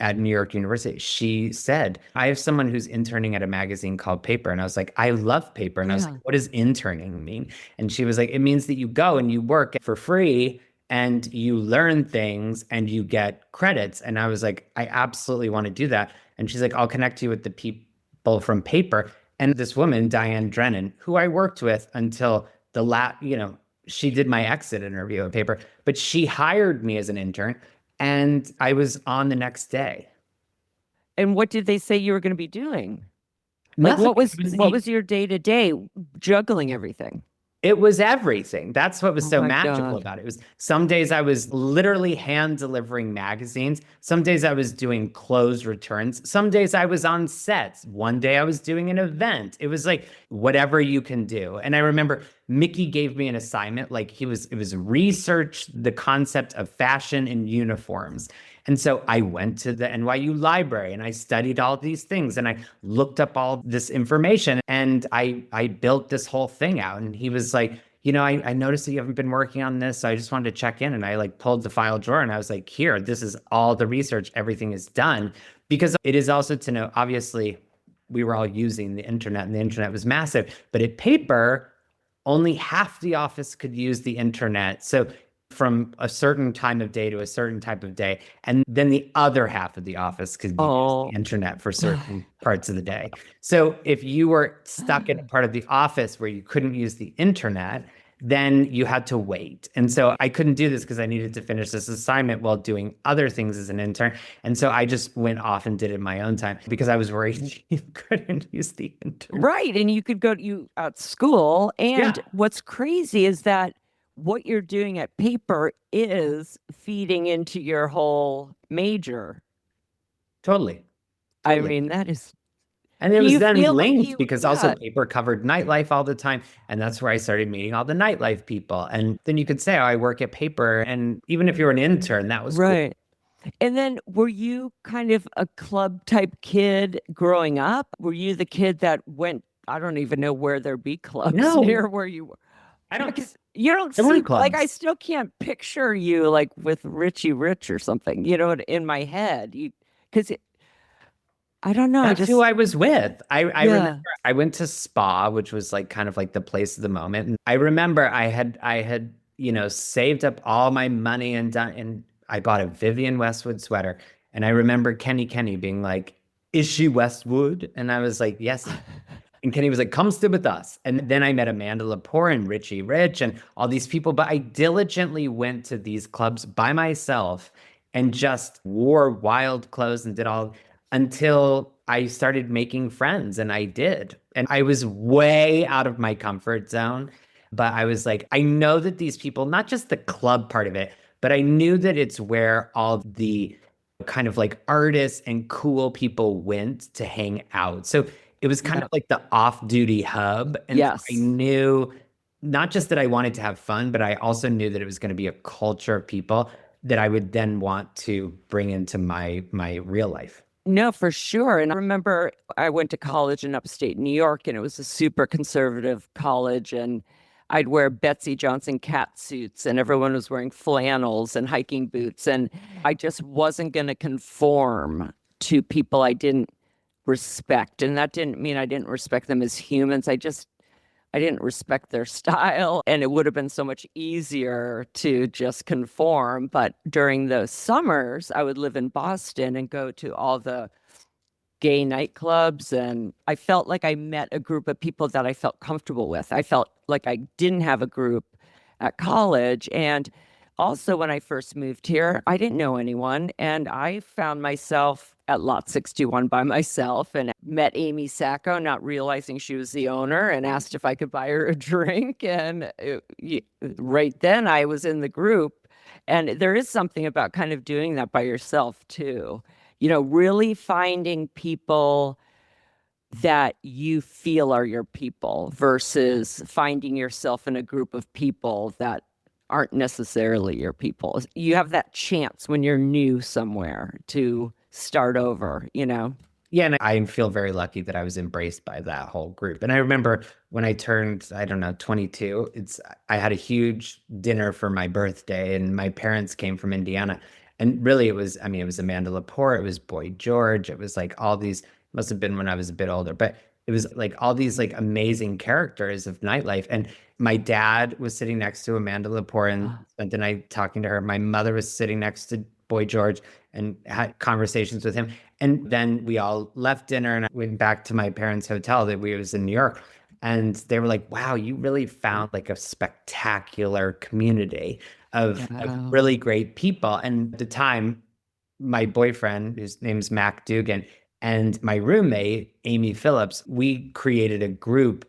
Speaker 1: at New York University, she said, "I have someone who's interning at a magazine called Paper." And I was like, "I love Paper." And I was like,
Speaker 2: Yeah.
Speaker 1: "What does interning mean?" And she was like, "It means that you go and you work for free and you learn things and you get credits." And I was like, "I absolutely want to do that." And she's like, "I'll connect you with the people from Paper." And this woman, Diane Drennan, who I worked with until she did my exit interview at Paper, but she hired me as an intern and I was on the next day.
Speaker 2: And what did they say you were going to be doing? Like,
Speaker 1: Nothing.
Speaker 2: what was your day to day juggling everything?
Speaker 1: It was everything. That's what was
Speaker 2: Oh
Speaker 1: so
Speaker 2: my
Speaker 1: magical
Speaker 2: God.
Speaker 1: about it. It was some days I was literally hand delivering magazines. Some days I was doing clothes returns. Some days I was on sets. One day I was doing an event. It was like whatever you can do. And I remember Mickey gave me an assignment. Like it was research the concept of fashion and uniforms. And so I went to the NYU library and I studied all these things and I looked up all this information and I built this whole thing out. And he was like, I noticed that you haven't been working on this. So I just wanted to check in. And I like pulled the file drawer and I was like, here, this is all the research. Everything is done. Because it is also to know, obviously, we were all using the internet and the internet was massive. But at Paper, only half the office could use the internet. So from a certain time of day to a certain type of day. And then the other half of the office could use the
Speaker 2: Oh,
Speaker 1: internet for certain parts of the day. So if you were stuck in a part of the office where you couldn't use the internet, then you had to wait. And so I couldn't do this because I needed to finish this assignment while doing other things as an intern. And so I just went off and did it in my own time because I was worried you couldn't use the internet.
Speaker 2: right. And you could go to you at school. And
Speaker 1: Yeah,
Speaker 2: what's crazy is that what you're doing at Paper is feeding into your whole major.
Speaker 1: totally.
Speaker 2: I
Speaker 1: Totally.
Speaker 2: mean, that is,
Speaker 1: And it
Speaker 2: do
Speaker 1: was
Speaker 2: you
Speaker 1: then
Speaker 2: feel like
Speaker 1: linked
Speaker 2: you,
Speaker 1: because also
Speaker 2: yeah,
Speaker 1: Paper covered nightlife all the time. And that's where I started meeting all the nightlife people. And then you could say, oh, I work at Paper. And even if you're an intern, that was cool.
Speaker 2: right. And then were you kind of a club type kid growing up? Were you the kid that went, I don't even know where there be clubs
Speaker 1: No,
Speaker 2: near where you were?
Speaker 1: I don't.
Speaker 2: Because you don't
Speaker 1: There weren't
Speaker 2: seem like I
Speaker 1: clubs.
Speaker 2: still can't picture you like with Richie Rich or something, in my head. Because I don't know. I
Speaker 1: That's who
Speaker 2: just,
Speaker 1: I was with. I remember
Speaker 2: yeah.
Speaker 1: I went to Spa, which was like kind of like the place of the moment. And I remember I had, saved up all my money and I bought a Vivian Westwood sweater. And I remember Kenny being like, "Is she Westwood?" And I was like, "Yes." And Kenny was like, "Come sit with us." And then I met Amanda Lepore and Richie Rich and all these people. But I diligently went to these clubs by myself and just wore wild clothes and did all until I started making friends. And I did. And I was way out of my comfort zone. But I was like, I know that these people, not just the club part of it, but I knew that it's where all the kind of like artists and cool people went to hang out. So it was kind
Speaker 2: Yeah.
Speaker 1: of like the off-duty hub. And so I
Speaker 2: Yes.
Speaker 1: knew not just that I wanted to have fun, but I also knew that it was going to be a culture of people that I would then want to bring into my real life.
Speaker 2: No, for sure. And I remember I went to college in upstate New York, and it was a super conservative college. And I'd wear Betsy Johnson cat suits, and everyone was wearing flannels and hiking boots. And I just wasn't going to conform to people I didn't respect. And that didn't mean I didn't respect them as humans. I didn't respect their style, and it would have been so much easier to just conform. But during the summers, I would live in Boston and go to all the gay nightclubs, and I felt like I met a group of people that I felt comfortable with. I felt like I didn't have a group at college. And also, when I first moved here, I didn't know anyone, and I found myself at Lot 61 by myself and met Amy Sacco, not realizing she was the owner, and asked if I could buy her a drink. And right then I was in the group. And there is something about kind of doing that by yourself too. Really finding people that you feel are your people versus finding yourself in a group of people that aren't necessarily your people. You have that chance when you're new somewhere to start over.
Speaker 1: Yeah, and I feel very lucky that I was embraced by that whole group. And I remember when I turned, I don't know, 22, I had a huge dinner for my birthday, and my parents came from Indiana. And really it was Amanda Lepore, it was Boy George, it was like all these, must have been when I was a bit older, but it was like all these like amazing characters of nightlife. And my dad was sitting next to Amanda Lepore and spent the night talking to her. My mother was sitting next to Boy George and had conversations with him. And then we all left dinner and I went back to my parents' hotel that we was in New York. And they were like, wow, you really found like a spectacular community of
Speaker 2: Wow.
Speaker 1: really great people. And at the time, my boyfriend, whose name's Mac Dugan, and my roommate, Amy Phillips, we created a group.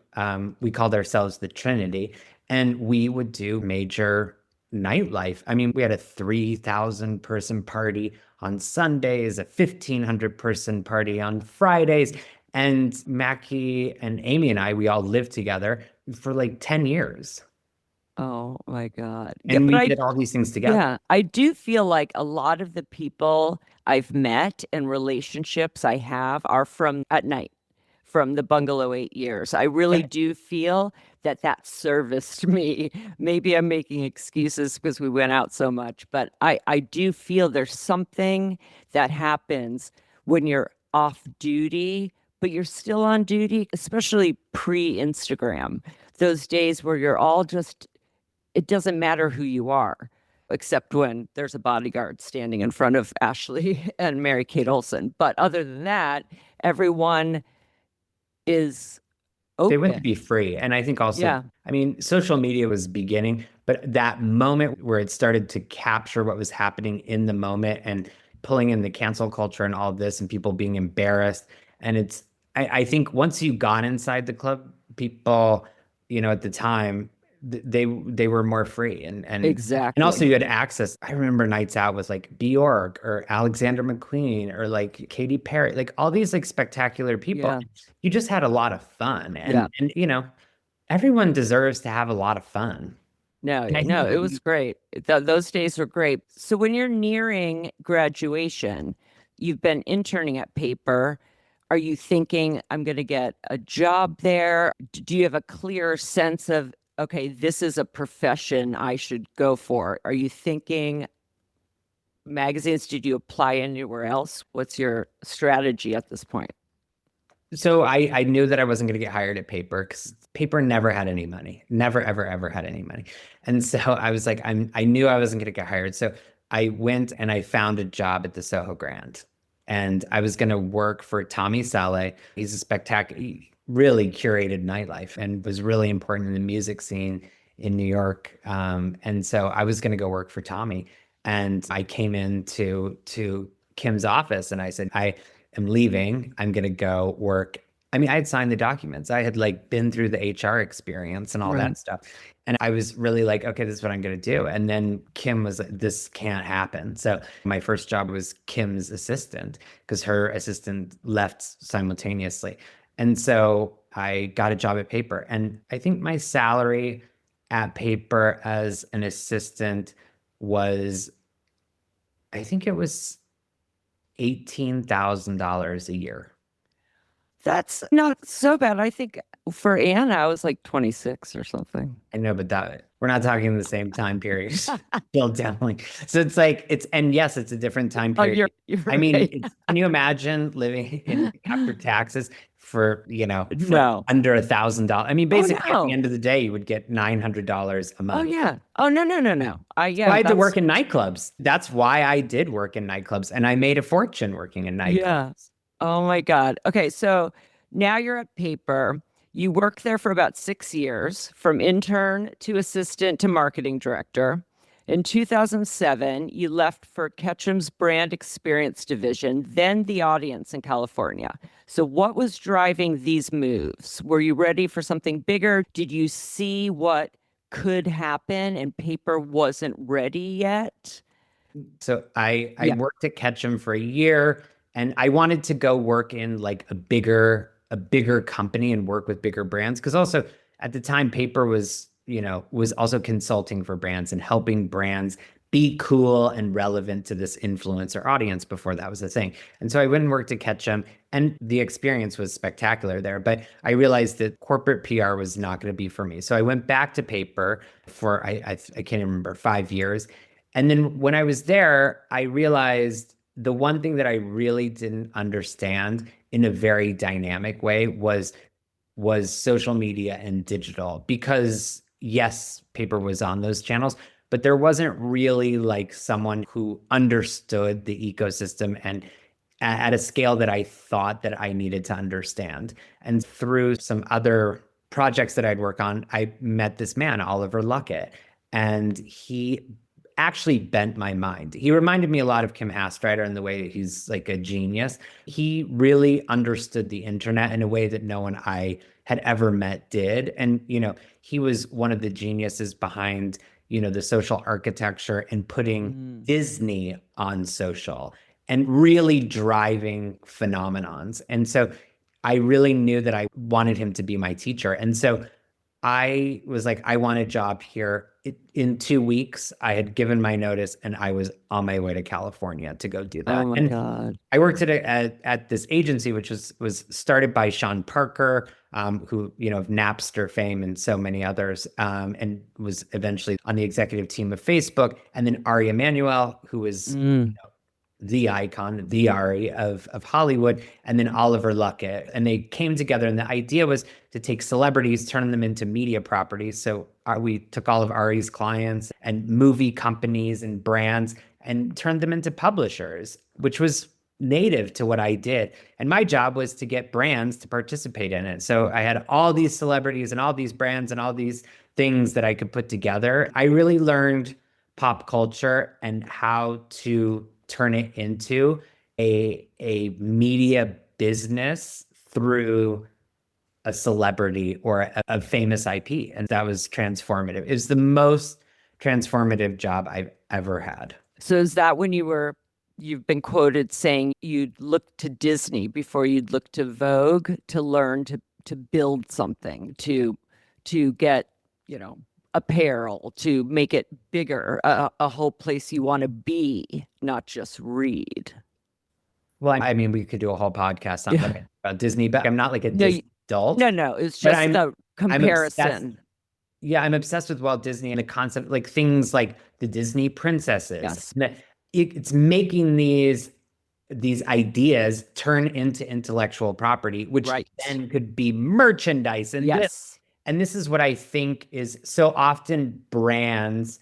Speaker 1: We called ourselves the Trinity, and we would do major nightlife. I mean, we had a 3,000 person party on Sundays, a 1,500 person party on Fridays. And Mackie and Amy and I, we all lived together for like 10 years.
Speaker 2: Oh my God. Yeah,
Speaker 1: And
Speaker 2: but
Speaker 1: we did all these things together.
Speaker 2: I do feel like a lot of the people I've met and relationships I have are from at night, from the bungalow 8 years. I really
Speaker 1: Yeah.
Speaker 2: do feel that that serviced me. Maybe I'm making excuses because we went out so much, but I do feel there's something that happens when you're off duty, but you're still on duty, especially pre-Instagram. Those days where you're all just, it doesn't matter who you are, except when there's a bodyguard standing in front of Ashley and Mary Kate Olsen. But other than that, everyone is
Speaker 1: They went to
Speaker 2: open.
Speaker 1: be free. And I think also,
Speaker 2: Yeah.
Speaker 1: I mean, social media was beginning, but that moment where it started to capture what was happening in the moment and pulling in the cancel culture and all of this and people being embarrassed. And I think once you got inside the club, people, at the time, they were more free and also
Speaker 2: Exactly.
Speaker 1: you had access. I remember nights out with like Bjork or Alexander McQueen or like Katy Perry, like all these like spectacular people.
Speaker 2: Yeah.
Speaker 1: You just had a lot of fun
Speaker 2: Yeah.
Speaker 1: and everyone deserves to have a lot of fun.
Speaker 2: No,
Speaker 1: And I think
Speaker 2: no, it was great. Those days were great. So when you're nearing graduation, you've been interning at Paper. Are you thinking, I'm going to get a job there? Do you have a clear sense of, okay, this is a profession I should go for? Are you thinking magazines? Did you apply anywhere else? What's your strategy at this point?
Speaker 1: so I knew that I wasn't going to get hired at Paper because Paper never had any money, never ever ever had any money, and so I was like, I knew I wasn't going to get hired, so I went and I found a job at the Soho Grand, and I was going to work for Tommy Saleh. He's a spectacular, really curated nightlife, and was really important in the music scene in New York, and so I was going to go work for Tommy, and I came into to Kim's office and I said, I am leaving. I'm going to go work. I mean, I had signed the documents. I had like been through the HR experience and all
Speaker 2: Right.
Speaker 1: that stuff. And I was really like, okay, this is what I'm going to do. And then Kim was like, this can't happen. So my first job was Kim's assistant because her assistant left simultaneously. And so I got a job at Paper. And I think my salary at Paper as an assistant was, I think it was $18,000 a year.
Speaker 2: That's not so bad. I think for Anna, I was like 26 or something.
Speaker 1: I know, but that we're not talking the same time period. Still definitely. So it's like and yes, it's a different time
Speaker 2: Oh,
Speaker 1: period.
Speaker 2: you're
Speaker 1: I mean,
Speaker 2: right.
Speaker 1: can you imagine living in after taxes for, for
Speaker 2: No.
Speaker 1: under $1,000. I mean,
Speaker 2: Oh
Speaker 1: basically at the
Speaker 2: no.
Speaker 1: end of the day, you would get $900 a
Speaker 2: Oh
Speaker 1: month.
Speaker 2: yeah. Oh no, no, no, no.
Speaker 1: So
Speaker 2: Yeah,
Speaker 1: I had to
Speaker 2: that's
Speaker 1: work in nightclubs. That's why I did work in nightclubs, and I made a fortune working in
Speaker 2: yeah.
Speaker 1: nightclubs.
Speaker 2: Oh my God. Okay, so now you're at Paper. You worked there for about 6 years, from intern to assistant to marketing director. In 2007, you left for Ketchum's brand experience division, then the audience in California. So, what was driving these moves? Were you ready for something bigger? Did you see what could happen and Paper wasn't ready yet?
Speaker 1: So I
Speaker 2: Yeah.
Speaker 1: worked at Ketchum for a year, and I wanted to go work in like a bigger company and work with bigger brands, because also at the time Paper was also consulting for brands and helping brands be cool and relevant to this influencer audience before that was a thing. And so I went and worked at Ketchum, and the experience was spectacular there, but I realized that corporate PR was not going to be for me. So I went back to Paper for I can't even remember, 5 years. And then when I was there, I realized the one thing that I really didn't understand in a very dynamic way was social media and digital, because yes, Paper was on those channels, but there wasn't really like someone who understood the ecosystem and at a scale that I thought that I needed to understand. And through some other projects that I'd work on, I met this man, Oliver Luckett, and he actually bent my mind. He reminded me a lot of Kim Hastreiter in the way that he's like a genius. He really understood the internet in a way that no one I had ever met did. And, he was one of the geniuses behind, the social architecture and putting
Speaker 2: Mm.
Speaker 1: Disney on social and really driving phenomenons. And so I really knew that I wanted him to be my teacher. And so I was like, I want a job here. In 2 weeks, I had given my notice and I was on my way to California to go do
Speaker 2: Oh
Speaker 1: that.
Speaker 2: my
Speaker 1: And
Speaker 2: God.
Speaker 1: I worked at this agency, which was started by Sean Parker, who, of Napster fame and so many others, and was eventually on the executive team of Facebook. And then Ari Emanuel, who was
Speaker 2: Mm.
Speaker 1: the icon, the Ari of Hollywood, and then Oliver Luckett. And they came together, and the idea was to take celebrities, turn them into media properties. So we took all of Ari's clients and movie companies and brands and turned them into publishers, which was native to what I did. And my job was to get brands to participate in it. So I had all these celebrities and all these brands and all these things that I could put together. I really learned pop culture and how to turn it into a media business through a celebrity or a famous IP. And that was transformative. It was the most transformative job I've ever had.
Speaker 2: So is that when you've been quoted saying you'd look to Disney before you'd look to Vogue to learn to build something, to get, apparel, to make it bigger, a whole place you want to be, not just read.
Speaker 1: Well, I mean, we could do a whole podcast on
Speaker 2: Yeah.
Speaker 1: about Disney, but I'm not like a
Speaker 2: No,
Speaker 1: Disney adult,
Speaker 2: no, it's
Speaker 1: but
Speaker 2: just the
Speaker 1: I'm obsessed.
Speaker 2: comparison.
Speaker 1: Yeah, I'm obsessed with Walt Disney and the concept, like things like the Disney princesses.
Speaker 2: Yes.
Speaker 1: It's making these ideas turn into intellectual property, which
Speaker 2: Right.
Speaker 1: then could be merchandise.
Speaker 2: Yes.
Speaker 1: And this is what I think is so often brands,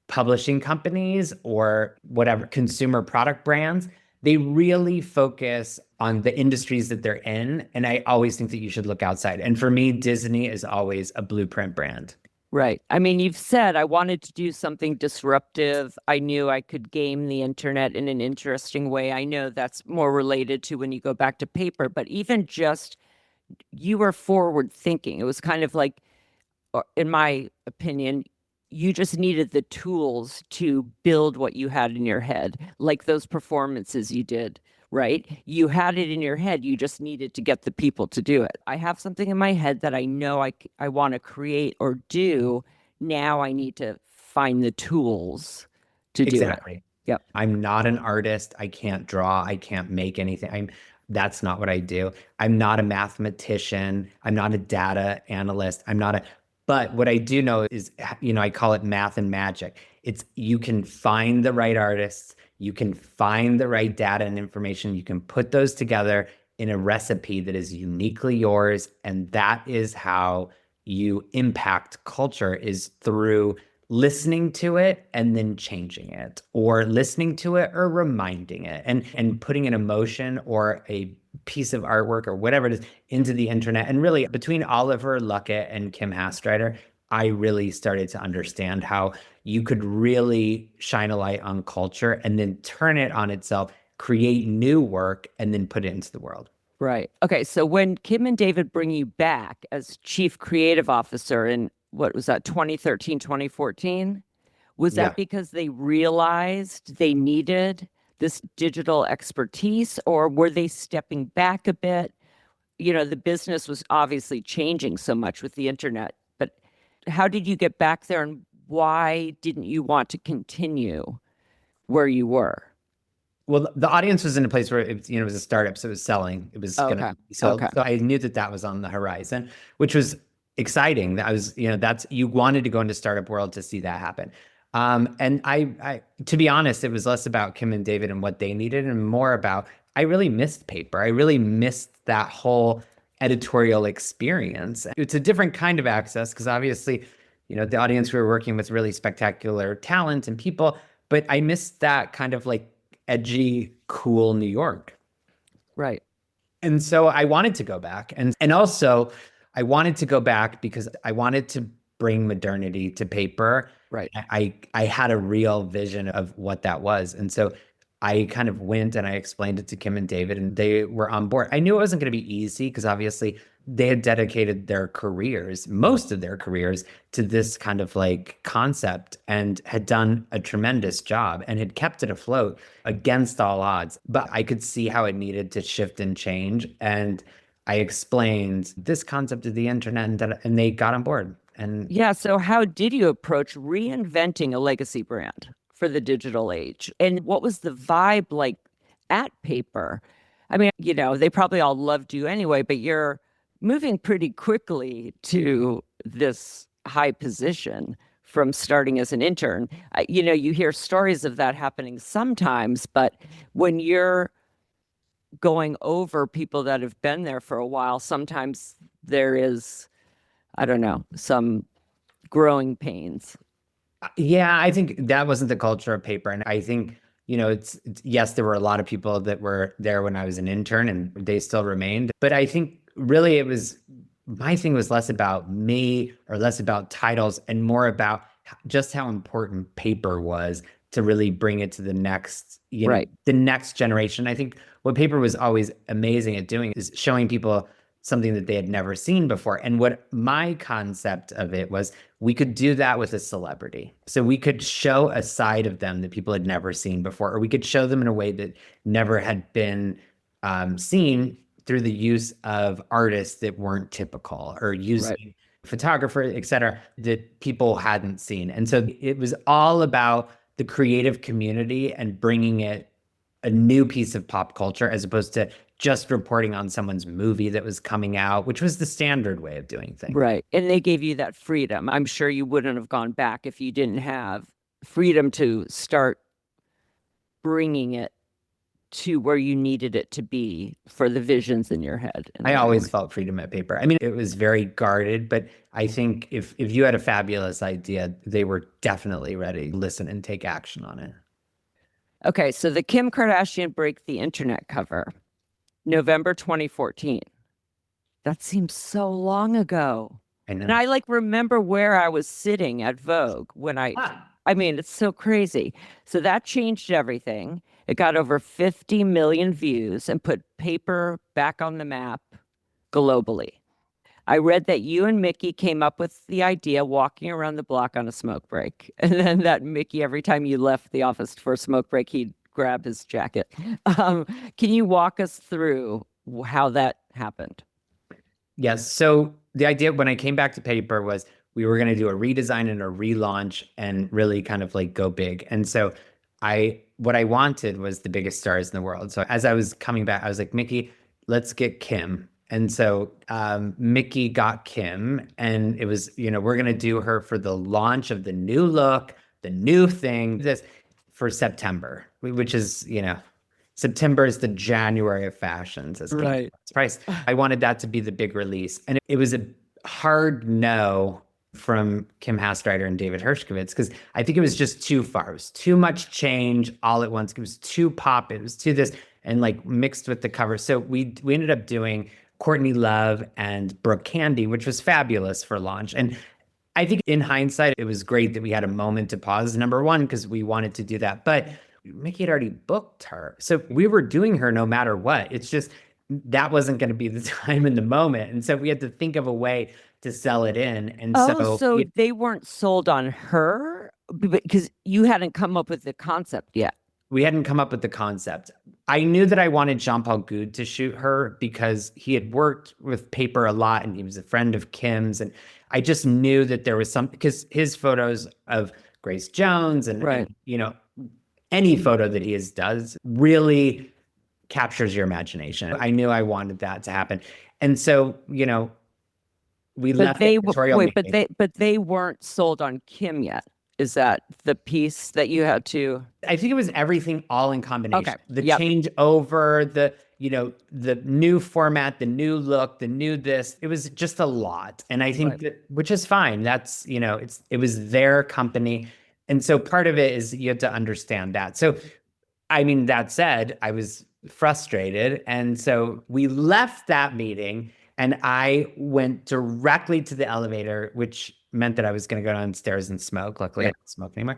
Speaker 1: publishing companies, or whatever consumer product brands, they really focus on the industries that they're in. And I always think that you should look outside. And for me, Disney is always a blueprint brand.
Speaker 2: Right. I mean, you've said I wanted to do something disruptive. I knew I could game the internet in an interesting way. I know that's more related to when you go back to Paper, but even just you were forward thinking. It was kind of like, in my opinion, you just needed the tools to build what you had in your head, like those performances you did, right? You had it in your head. You just needed to get the people to do it. I have something in my head that I know I want to create or do. Now I need to find the tools to do it.
Speaker 1: Exactly.
Speaker 2: Yep.
Speaker 1: I'm not an artist. I can't draw. I can't make anything. That's not what I do. I'm not a mathematician. I'm not a data analyst. But what I do know is, I call it math and magic. It's you can find the right artists, you can find the right data and information, you can put those together in a recipe that is uniquely yours. And that is how you impact culture, is through listening to it and then changing it, or listening to it or reminding it, and putting an emotion or a piece of artwork or whatever it is into the internet. And really, between Oliver Luckett and Kim Hastreiter, I really started to understand how you could really shine a light on culture and then turn it on itself, create new work, and then put it into the world.
Speaker 2: Right. Okay. So when Kim and David bring you back as chief creative officer in what was that, 2013, 2014? Was that
Speaker 1: Yeah.
Speaker 2: because they realized they needed this digital expertise, or were they stepping back a bit? You know, the business was obviously changing so much with the internet, but how did you get back there, and why didn't you want to continue where you were?
Speaker 1: Well, the audience was in a place where it was a startup, so it was selling. It was going to
Speaker 2: Okay.
Speaker 1: be sold.
Speaker 2: Okay.
Speaker 1: So I knew that that was on the horizon, which was exciting. That was, that's, you wanted to go into startup world to see that happen. And to be honest, it was less about Kim and David and what they needed, and more about, I really missed paper. I really missed that whole editorial experience. It's a different kind of access because obviously, the audience we were working with, really spectacular talent and people, but I missed that kind of like edgy, cool New York.
Speaker 2: Right.
Speaker 1: And so I wanted to go back. And also I wanted to go back because I wanted to bring modernity to paper.
Speaker 2: Right.
Speaker 1: I had a real vision of what that was. And so I kind of went and I explained it to Kim and David, and they were on board. I knew it wasn't going to be easy because obviously they had dedicated their careers, most of their careers, to this kind of like concept, and had done a tremendous job and had kept it afloat against all odds. But I could see how it needed to shift and change. And I explained this concept of the internet, and they got on board. And
Speaker 2: Yeah. So, how did you approach reinventing a legacy brand for the digital age? And what was the vibe like at Paper? I mean, they probably all loved you anyway, but you're moving pretty quickly to this high position from starting as an intern. You hear stories of that happening sometimes, but when you're going over people that have been there for a while, sometimes there is, I don't know, some growing pains.
Speaker 1: yeah, I think that wasn't the culture of paper. And I think, it's yes, there were a lot of people that were there when I was an intern, and they still remained. But I think really my thing was less about me or less about titles and more about just how important paper was to really bring it to the next,
Speaker 2: Right.
Speaker 1: the next generation. I think what paper was always amazing at doing is showing people something that they had never seen before. And what my concept of it was, we could do that with a celebrity. So we could show a side of them that people had never seen before, or we could show them in a way that never had been seen through the use of artists that weren't typical, or using
Speaker 2: Right.
Speaker 1: photographers, et cetera, that people hadn't seen. And so it was all about the creative community and bringing it a new piece of pop culture, as opposed to just reporting on someone's movie that was coming out, which was the standard way of doing things.
Speaker 2: Right. And they gave you that freedom. I'm sure you wouldn't have gone back if you didn't have freedom to start bringing it to where you needed it to be for the visions in your head.
Speaker 1: I always felt freedom at paper. I mean, it was very guarded, but I think if you had a fabulous idea, they were definitely ready to listen and take action on it.
Speaker 2: Okay, so the Kim Kardashian break the internet cover, November 2014. That seems so long ago.
Speaker 1: I know.
Speaker 2: And I like remember where I was sitting at Vogue when I mean, it's so crazy. So that changed everything. It got over 50 million views and put paper back on the map globally. I read that you and Mickey came up with the idea walking around the block on a smoke break. And then that Mickey, every time you left the office for a smoke break, he'd grab his jacket. Can you walk us through how that happened?
Speaker 1: Yes. So the idea when I came back to paper was we were going to do a redesign and a relaunch and really kind of like go big. And so what I wanted was the biggest stars in the world. So as I was coming back, I was like, Mickey, let's get Kim. And so Mickey got Kim, and it was, we're going to do her for the launch of the new look, the new thing, this for September, which is, September is the January of fashion, says King
Speaker 2: Right.
Speaker 1: Price. I wanted that to be the big release. And it was a hard no from Kim Hastreiter and David Hershkovitz because I think it was just too far. It was too much change all at once. It was too pop. It was too this and like mixed with the cover. So we ended up doing Courtney Love and Brooke Candy, which was fabulous for launch. And I think in hindsight, it was great that we had a moment to pause. Number one, because we wanted to do that. But Mickey had already booked her. So we were doing her no matter what. It's just that wasn't going to be the time in the moment. And so we had to think of a way to sell it in. And
Speaker 2: Oh,
Speaker 1: so
Speaker 2: so they weren't sold on her because you hadn't come up with the concept yet.
Speaker 1: we hadn't come up with the concept. I knew that I wanted Jean Paul Goude to shoot her because he had worked with paper a lot and he was a friend of Kim's. And I just knew that there was something because his photos of Grace Jones
Speaker 2: Right.
Speaker 1: and you know, any photo that he does really captures your imagination. I knew I wanted that to happen. And so, you know, we
Speaker 2: But
Speaker 1: left
Speaker 2: they
Speaker 1: editorial
Speaker 2: wait,
Speaker 1: meeting.
Speaker 2: but they weren't sold on Kim yet. Is that the piece that you had to?
Speaker 1: I think it was everything all in
Speaker 2: Okay.
Speaker 1: combination. The
Speaker 2: Yep.
Speaker 1: change over, the, you know, the new format, the new look, the new this. It was just a lot. And I think
Speaker 2: Right.
Speaker 1: that, which is fine. That's, you know, it was their company. And so part of it is you have to understand that. So, I mean, that said, I was frustrated. And so we left that meeting and I went directly to the elevator, which meant that I was going to go downstairs and smoke. Luckily, I
Speaker 2: Yep.
Speaker 1: don't smoke anymore.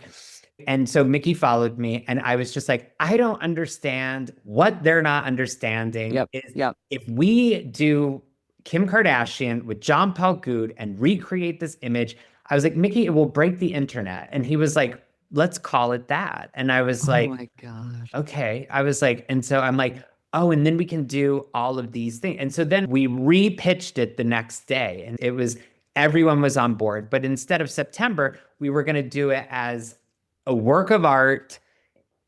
Speaker 1: And so Mickey followed me, and I was just like, I don't understand what they're not understanding
Speaker 2: Yep.
Speaker 1: is
Speaker 2: Yep.
Speaker 1: if we do Kim Kardashian with John Paul Goode and recreate this image, I was like, Mickey, it will break the internet. And he was like, let's call it that. And I was
Speaker 2: Oh
Speaker 1: like,
Speaker 2: my God.
Speaker 1: okay. I was like, and so I'm like, oh, and then we can do all of these things. And so then we repitched it the next day, and it was everyone was on board. But instead of September, we were going to do it as a work of art,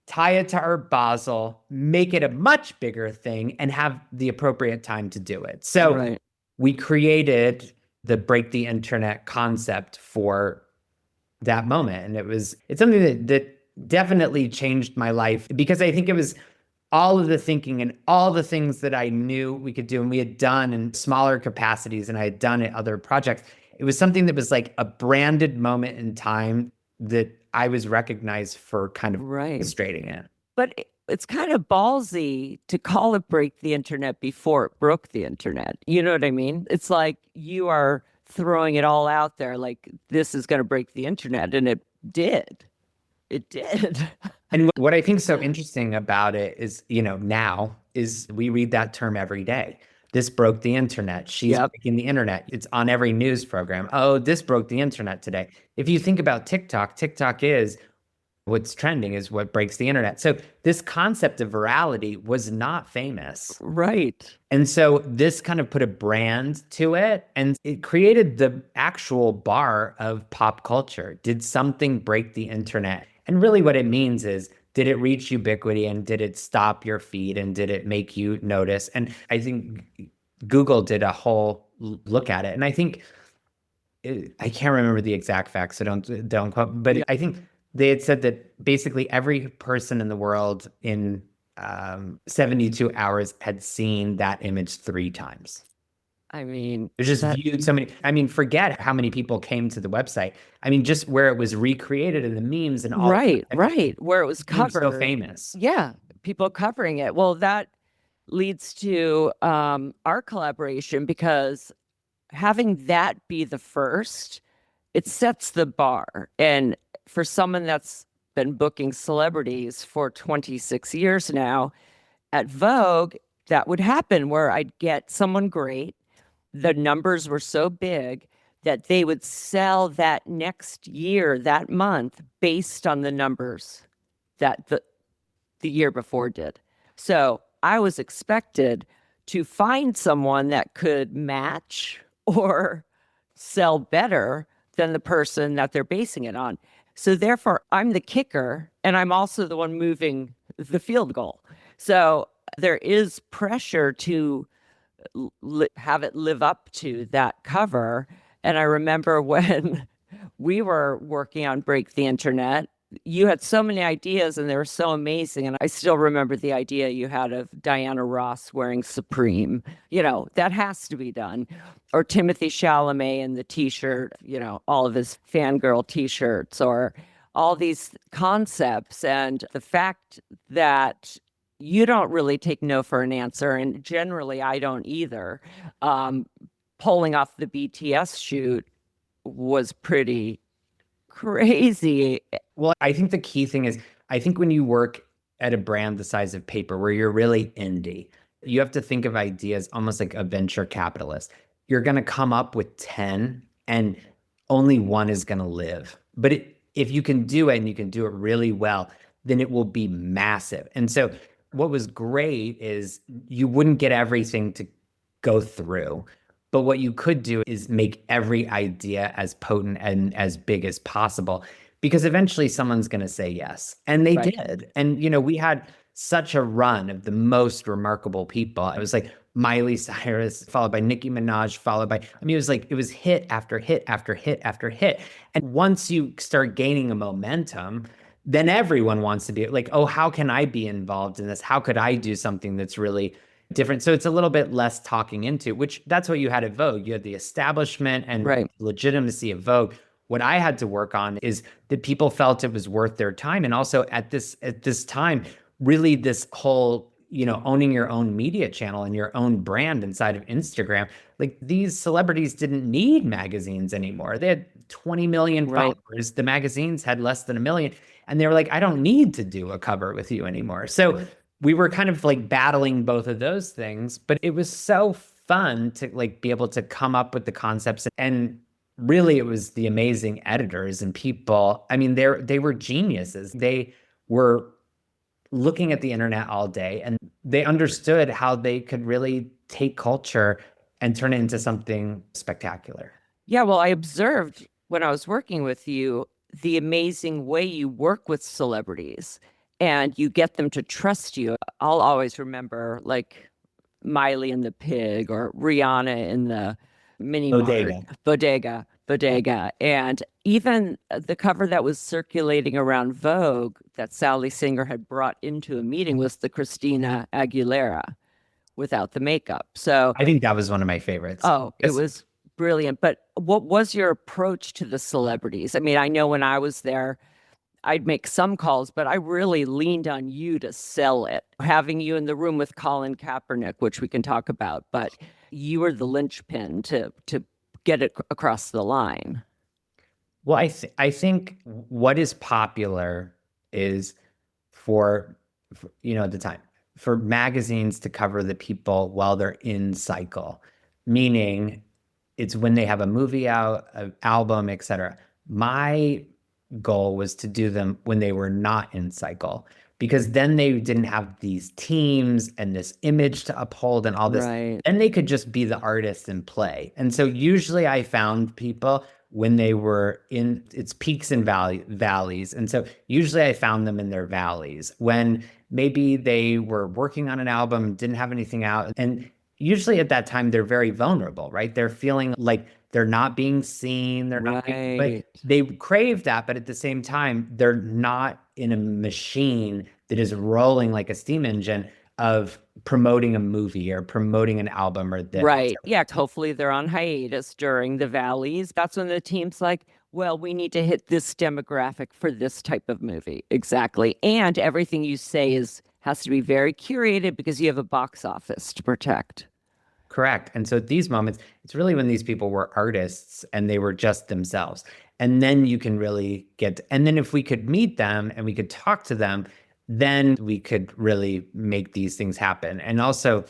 Speaker 1: tie it to our Basel, make it a much bigger thing, and have the appropriate time to do it. So
Speaker 2: Right.
Speaker 1: we created the break the internet concept for that moment. And it's something that definitely changed my life because I think it was all of the thinking and all the things that I knew we could do and we had done in smaller capacities and I had done at other projects. It was something that was like a branded moment in time that I was recognized for kind of
Speaker 2: Right.
Speaker 1: illustrating it.
Speaker 2: But it's kind of ballsy to call it break the internet before it broke the internet. You know what I mean? It's like you are throwing it all out there like this is going to break the internet. And it did. It did.
Speaker 1: And what I think is so interesting about it is, you know, now is we read that term every day. This broke the internet. She's
Speaker 2: Yep.
Speaker 1: breaking the internet. It's on every news program. Oh, this broke the internet today. If you think about TikTok, TikTok is what's trending is what breaks the internet. So this concept of virality was not famous.
Speaker 2: Right.
Speaker 1: And so this kind of put a brand to it and it created the actual bar of pop culture. Did something break the internet? And really what it means is, did it reach ubiquity and did it stop your feed and did it make you notice? And I think Google did a whole look at it. And I think I can't remember the exact facts, so don't quote, but
Speaker 2: Yeah.
Speaker 1: I think they had said that basically every person in the world in 72 hours had seen that image 3 times.
Speaker 2: I mean,
Speaker 1: It just
Speaker 2: that
Speaker 1: viewed so many. I mean, forget how many people came to the website. I mean, just where it was recreated and the memes and all of
Speaker 2: right,
Speaker 1: that,
Speaker 2: right. Where it was
Speaker 1: it became so
Speaker 2: covered.
Speaker 1: famous.
Speaker 2: Yeah. People covering it. Well, that leads to our collaboration because having that be the first, it sets the bar. And for someone that's been booking celebrities for 26 years now at Vogue, that would happen where I'd get someone great. The numbers were so big that they would sell that next year, that month, based on the numbers that the year before did. So I was expected to find someone that could match or sell better than the person that they're basing it on. So therefore, I'm the kicker and I'm also the one moving the field goal. So there is pressure to have it live up to that cover. And I remember when we were working on Break the Internet, you had so many ideas and they were so amazing. And I still remember the idea you had of Diana Ross wearing Supreme. That has to be done. Or Timothy Chalamet in the t-shirt, all of his fangirl t-shirts, or all these concepts. And the fact that you don't really take no for an answer, and generally I don't either. Um, Pulling off the BTS shoot was pretty crazy.
Speaker 1: Well, I think the key thing is, I think when you work at a brand the size of Paper, where you're really indie, you have to think of ideas almost like a venture capitalist. You're going to come up with 10 and only one is going to live. But if you can do it and you can do it really well, then it will be massive. And so what was great is you wouldn't get everything to go through. But what you could do is make every idea as potent and as big as possible, because eventually someone's going to say yes. And they
Speaker 2: Right.
Speaker 1: did. And, we had such a run of the most remarkable people. It was like Miley Cyrus, followed by Nicki Minaj, followed by, it was like, it was hit after hit after hit after hit. And once you start gaining a momentum, then everyone wants to be like, oh, how can I be involved in this? How could I do something that's really different? So it's a little bit less talking into, which that's what you had at Vogue. You had the establishment and
Speaker 2: Right.
Speaker 1: legitimacy of Vogue. What I had to work on is that people felt it was worth their time. And also at this time, really this whole, owning your own media channel and your own brand inside of Instagram. Like, these celebrities didn't need magazines anymore. They had 20 million
Speaker 2: Right.
Speaker 1: followers. The magazines had less than a million. And they were like, I don't need to do a cover with you anymore. So we were kind of like battling both of those things, but it was so fun to like be able to come up with the concepts. And really it was the amazing editors and people. They were geniuses. They were looking at the internet all day and they understood how they could really take culture and turn it into something spectacular.
Speaker 2: Yeah, well, I observed when I was working with you the amazing way you work with celebrities and you get them to trust you. I'll always remember like Miley and the Pig or Rihanna in the Mini Mart,
Speaker 1: Bodega.
Speaker 2: Bodega. And even the cover that was circulating around Vogue that Sally Singer had brought into a meeting was the Christina Aguilera without the makeup. So,
Speaker 1: I think that was one of my favorites.
Speaker 2: oh, it
Speaker 1: Yes.
Speaker 2: was brilliant. But what was your approach to the celebrities? I mean, I know when I was there, I'd make some calls, but I really leaned on you to sell it. Having you in the room with Colin Kaepernick, which we can talk about, but you were the linchpin to get it across the line.
Speaker 1: Well, I think what is popular is at the time, for magazines to cover the people while they're in cycle, meaning it's when they have a movie out, an album, etc. My goal was to do them when they were not in cycle, because then they didn't have these teams and this image to uphold and all this.
Speaker 2: Right.
Speaker 1: Then they could just be the artist and play. And so usually I found people when they were in its peaks and valleys. And so usually I found them in their valleys when maybe they were working on an album, didn't have anything out. And usually at that time, they're very vulnerable, right? They're feeling like they're not being seen, but
Speaker 2: Right.
Speaker 1: they crave that. But at the same time, they're not in a machine that is rolling like a steam engine of promoting a movie or promoting an album or this.
Speaker 2: Right. Yeah. Hopefully they're on hiatus during the valleys. That's when the team's like, well, we need to hit this demographic for this type of movie. Exactly. And everything you say has to be very curated because you have a box office to protect.
Speaker 1: Correct. And so at these moments, it's really when these people were artists and they were just themselves. And then you can really and then if we could meet them and we could talk to them, then we could really make these things happen. And also,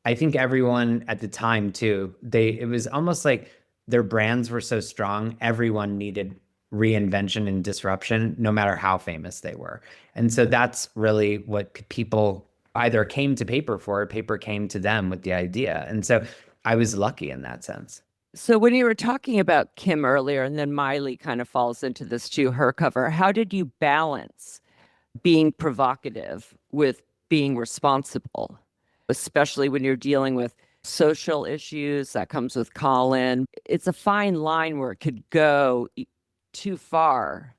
Speaker 1: I think everyone at the time too, it was almost like their brands were so strong, everyone needed reinvention and disruption, no matter how famous they were. And so that's really what people either came to Paper for, or Paper came to them with the idea. And so I was lucky in that sense.
Speaker 2: So when you were talking about Kim earlier, and then Miley kind of falls into this too, her cover, how did you balance being provocative with being responsible, especially when you're dealing with social issues that comes with Colin? It's a fine line where it could go too far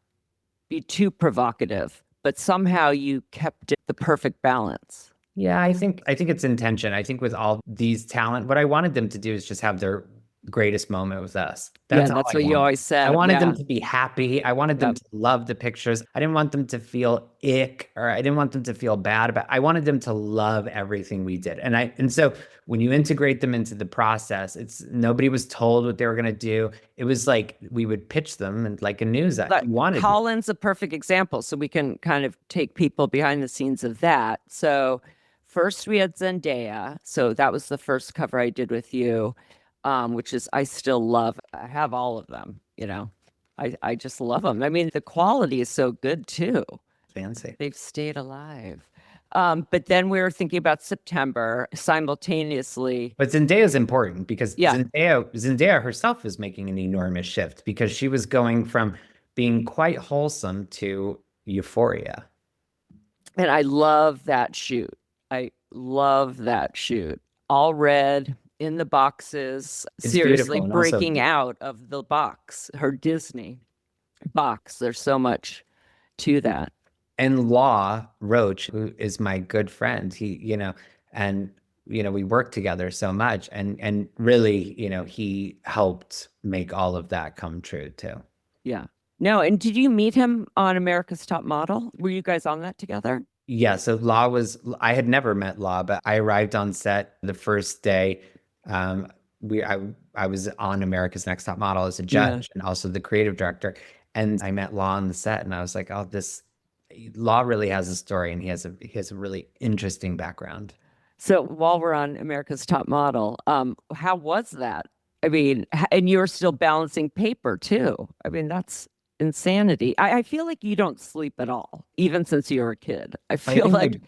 Speaker 2: be too provocative, but somehow you kept it the perfect balance.
Speaker 1: Yeah, I think it's intention. I think with all these talent, what I wanted them to do is just have their greatest moment with us.
Speaker 2: Yeah,
Speaker 1: That's all
Speaker 2: that's
Speaker 1: I
Speaker 2: what you
Speaker 1: wanted.
Speaker 2: always
Speaker 1: I
Speaker 2: said.
Speaker 1: wanted them
Speaker 2: Yeah.
Speaker 1: to be happy. I wanted them
Speaker 2: Yep.
Speaker 1: to love the pictures. I didn't want them to feel ick or I didn't want them to feel bad about. I wanted them to love everything we did. And so when you integrate them into the process, it's nobody was told what they were going to do. It was like we would pitch them and like a news.
Speaker 2: But
Speaker 1: You wanted me.
Speaker 2: Colin's a perfect example. So we can kind of take people behind the scenes of that. So first we had Zendaya. So that was the first cover I did with you, which is I still love. I have all of them, you know. I just love them. I mean, the quality is so good too.
Speaker 1: Fancy.
Speaker 2: They've stayed alive. But then we were thinking about September simultaneously.
Speaker 1: But Zendaya's important because
Speaker 2: Yeah.
Speaker 1: Zendaya herself is making an enormous shift because she was going from being quite wholesome to euphoria.
Speaker 2: And I love that shoot. I love that shoot. All red in the boxes,
Speaker 1: It's
Speaker 2: seriously
Speaker 1: beautiful and also
Speaker 2: breaking out of the box, her Disney box. There's so much to that.
Speaker 1: and Law Roach, who is my good friend, and we worked together so much and really, he helped make all of that come true too.
Speaker 2: Yeah. No, and did you meet him on America's Top Model? Were you guys on that together?
Speaker 1: Yeah, so I had never met Law, but I arrived on set the first day. Um, I was on America's Next Top Model as a
Speaker 2: Yeah.
Speaker 1: judge and also the creative director. And I met Law on the set and I was like, oh, this Law really has a story and he has a really interesting background.
Speaker 2: So while we're on America's Top Model, how was that? I mean, and you're still balancing paper too. I mean, that's insanity. I feel like you don't sleep at all, even since you were a kid. I
Speaker 1: I
Speaker 2: feel
Speaker 1: think
Speaker 2: like,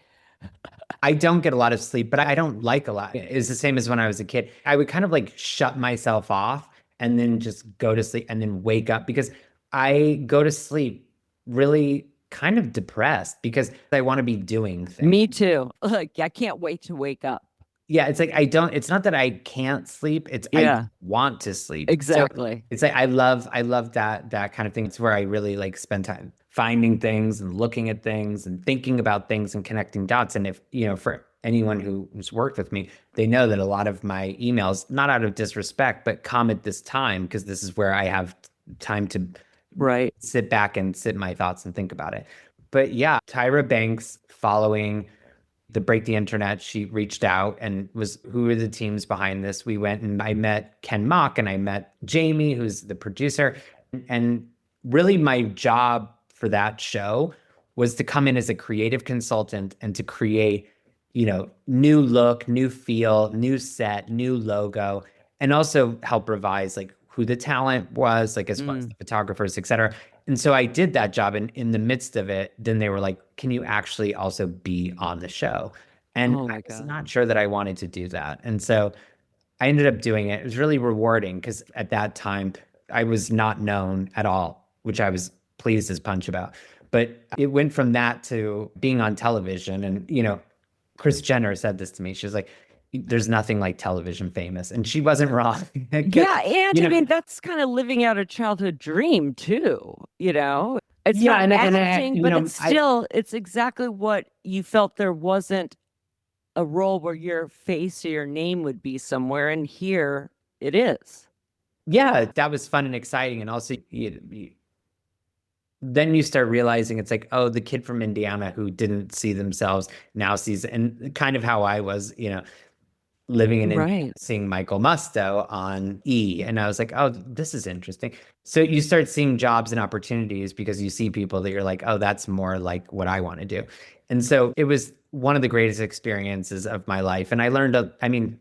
Speaker 1: I don't get a lot of sleep, but I don't like a lot. It's the same as when I was a kid. I would kind of like shut myself off and then just go to sleep and then wake up because I go to sleep really kind of depressed because I want to be doing things.
Speaker 2: me too. Like, I can't wait to wake up.
Speaker 1: Yeah, it's like it's not that I can't sleep, it's I
Speaker 2: Yeah,
Speaker 1: want to sleep. So
Speaker 2: exactly.
Speaker 1: it's like I love that kind of thing. It's where I really like spend time finding things and looking at things and thinking about things and connecting dots. And if, for anyone who's worked with me, they know that a lot of my emails, not out of disrespect, but come at this time because this is where I have time to
Speaker 2: Right.
Speaker 1: sit back and sit in my thoughts and think about it. But yeah, Tyra Banks following the Break the Internet, she reached out and was, who are the teams behind this? We went and I met Ken Mock and I met Jamie, who's the producer. And really my job for that show was to come in as a creative consultant and to create, new look, new feel, new set, new logo, and also help revise like who the talent was, like as far as
Speaker 2: Mm.
Speaker 1: the photographers, et cetera. And so I did that job. And in the midst of it, then they were like, can you actually also be on the show? And
Speaker 2: Oh
Speaker 1: I
Speaker 2: my
Speaker 1: was
Speaker 2: God.
Speaker 1: not sure that I wanted to do that. And so I ended up doing it. It was really rewarding because at that time I was not known at all, which I was pleased as punch about. But it went from that to being on television. And, Chris Jenner said this to me. She was like, there's nothing like television famous. And she wasn't wrong. Because,
Speaker 2: Yeah, and
Speaker 1: you
Speaker 2: I
Speaker 1: know,
Speaker 2: mean that's kind of living out a childhood dream too, you know? It's
Speaker 1: yeah,
Speaker 2: not
Speaker 1: and
Speaker 2: acting, but it's still it's exactly what you felt there wasn't a role where your face or your name would be somewhere, and here it is.
Speaker 1: yeah, that was fun and exciting. And also, then you start realizing it's like, oh, the kid from Indiana who didn't see themselves now sees, and kind of how I was, living in Indiana,
Speaker 2: Right.
Speaker 1: seeing Michael Musto on E. And I was like, oh, this is interesting. So you start seeing jobs and opportunities because you see people that you're like, oh, that's more like what I want to do. And so it was one of the greatest experiences of my life. And I learned, I mean,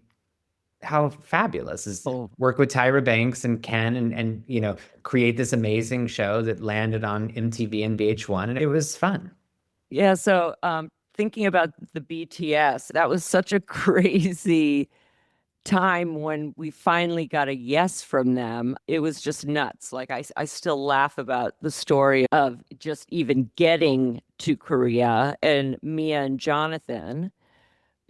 Speaker 1: how fabulous is
Speaker 2: Oh,
Speaker 1: work with Tyra Banks and Ken and create this amazing show that landed on MTV and VH1 and it was fun.
Speaker 2: yeah. So, thinking about the BTS, that was such a crazy time when we finally got a yes from them. It was just nuts. Like I still laugh about the story of just even getting to Korea and Mia and Jonathan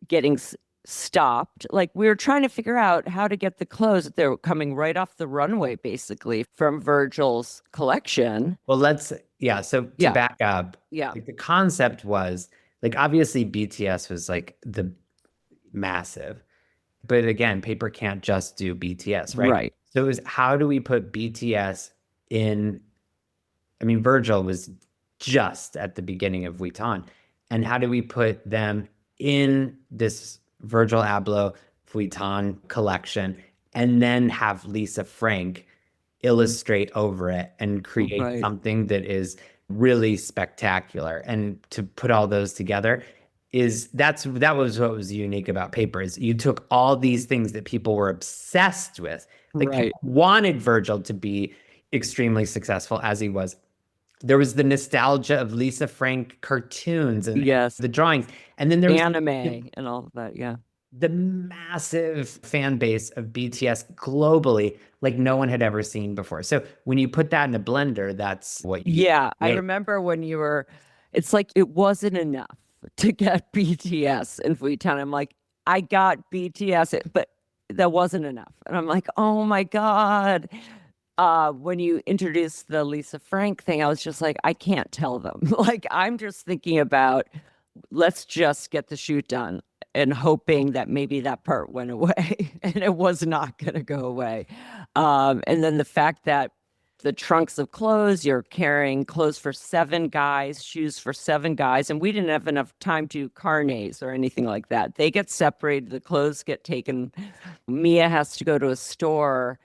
Speaker 2: getting stopped. Like we were trying to figure out how to get the clothes. They were coming right off the runway, basically, from Virgil's collection.
Speaker 1: Well, yeah. So to
Speaker 2: Yeah,
Speaker 1: back up,
Speaker 2: yeah,
Speaker 1: like the concept was like obviously BTS was like the massive, but again, paper can't just do BTS, right?
Speaker 2: right,
Speaker 1: So it was how do we put BTS in? I mean, Virgil was just at the beginning of Vuitton. And how do we put them in this Virgil Abloh Vuitton collection and then have Lisa Frank illustrate over it and create
Speaker 2: right.
Speaker 1: something that is really spectacular? And to put all those together that was what was unique about paper is you took all these things that people were obsessed with. Like
Speaker 2: Right.
Speaker 1: people wanted Virgil to be extremely successful as he was. There was the nostalgia of Lisa Frank cartoons and
Speaker 2: Yes.
Speaker 1: the drawings. And then there was
Speaker 2: Anime and all of that. Yeah.
Speaker 1: the massive fan base of BTS globally, like no one had ever seen before. So when you put that in a blender, that's what you
Speaker 2: Yeah. I
Speaker 1: create.
Speaker 2: remember when it's like it wasn't enough to get BTS in Vuitton. I'm like, I got BTS, but that wasn't enough. And I'm like, oh my God. When you introduced the Lisa Frank thing, I was just like, I can't tell them. Like, I'm just thinking about let's just get the shoot done and hoping that maybe that part went away and it was not going to go away. And then the fact that the trunks of clothes, you're carrying clothes for 7 guys, shoes for 7 guys, and we didn't have enough time to do carnets or anything like that. They get separated, the clothes get taken. Mia has to go to a store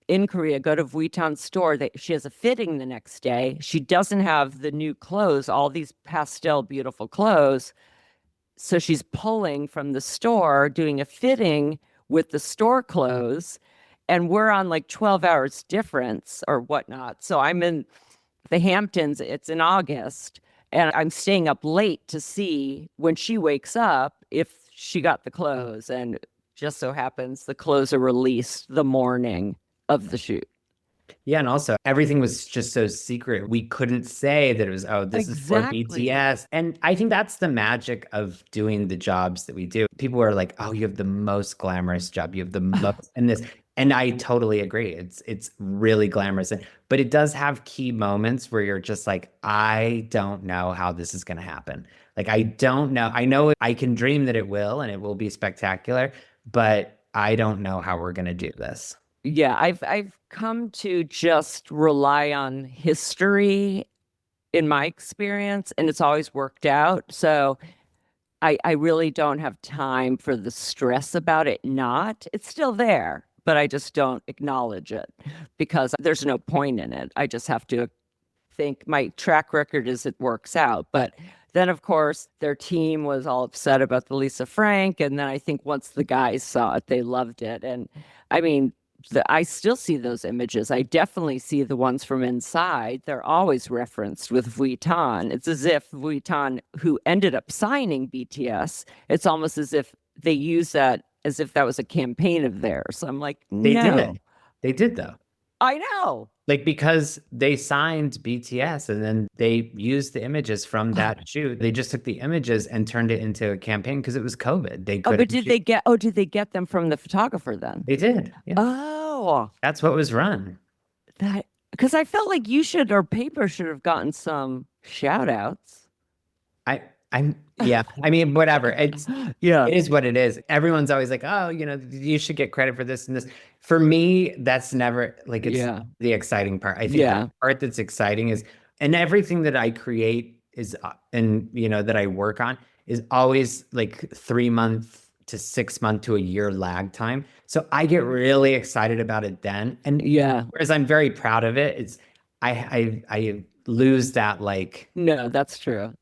Speaker 2: in Korea, go to Vuitton store. She has a fitting the next day. She doesn't have the new clothes, all these pastel beautiful clothes. So she's pulling from the store, doing a fitting with the store clothes. And we're on like 12 hours difference or whatnot. So I'm in the Hamptons, it's in August, and I'm staying up late to see when she wakes up if she got the clothes. And just so happens the clothes are released the morning of the shoot.
Speaker 1: Yeah, and also everything was just so secret. We couldn't say that it was, oh, this is for
Speaker 2: Exactly.
Speaker 1: BTS. And I think that's the magic of doing the jobs that we do. People are like, oh, you have the most glamorous job. You have the most and this. And I totally agree. It's really glamorous. But it does have key moments where you're just like, I don't know how this is gonna happen. Like I don't know. I know I can dream that it will and it will be spectacular, but I don't know how we're gonna do this.
Speaker 2: Yeah, I've come to just rely on history in my experience, and it's always worked out. So I really don't have time for the stress about it not. It's still there, but I just don't acknowledge it because there's no point in it. I just have to think my track record is it works out. But then, of course, their team was all upset about the Lisa Frank. And then I think once the guys saw it, they loved it. And I mean, I still see those images. I definitely see the ones from inside. They're always referenced with Vuitton. It's as if Vuitton, who ended up signing BTS, it's almost as if they use that as if that was a campaign of theirs. I'm like,
Speaker 1: They
Speaker 2: no,
Speaker 1: did. They did though.
Speaker 2: I know.
Speaker 1: Like because they signed BTS and then they used the images from that shoot. They just took the images and turned it into a campaign because it was COVID. They
Speaker 2: Oh, but
Speaker 1: couldn't shoot.
Speaker 2: did they get them from the photographer then?
Speaker 1: They did. Yeah.
Speaker 2: Oh,
Speaker 1: That's what was run.
Speaker 2: that because I felt like you should or paper should have gotten some shout outs.
Speaker 1: I I'm yeah. I mean, whatever.
Speaker 2: Yeah.
Speaker 1: It is what it is. Everyone's always like, oh, you should get credit for this and this. For me, that's never like it's
Speaker 2: Yeah.
Speaker 1: the exciting part. I think the
Speaker 2: Yeah.
Speaker 1: part that's exciting is, and everything that I create is, and that I work on is always like 3 month to 6 month to a year lag time. So I get really excited about it then. And
Speaker 2: Yeah.
Speaker 1: whereas I'm very proud of it, I lose that like,
Speaker 2: No, that's true.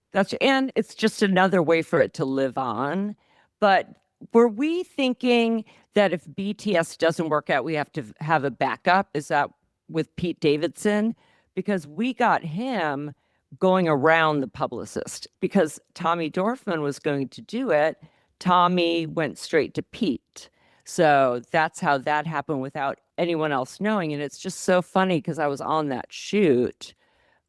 Speaker 2: And it's just another way for it to live on. But were we thinking that if BTS doesn't work out, we have to have a backup? Is that with Pete Davidson? Because we got him going around the publicist because Tommy Dorfman was going to do it. Tommy went straight to Pete. So that's how that happened without anyone else knowing. And it's just so funny because I was on that shoot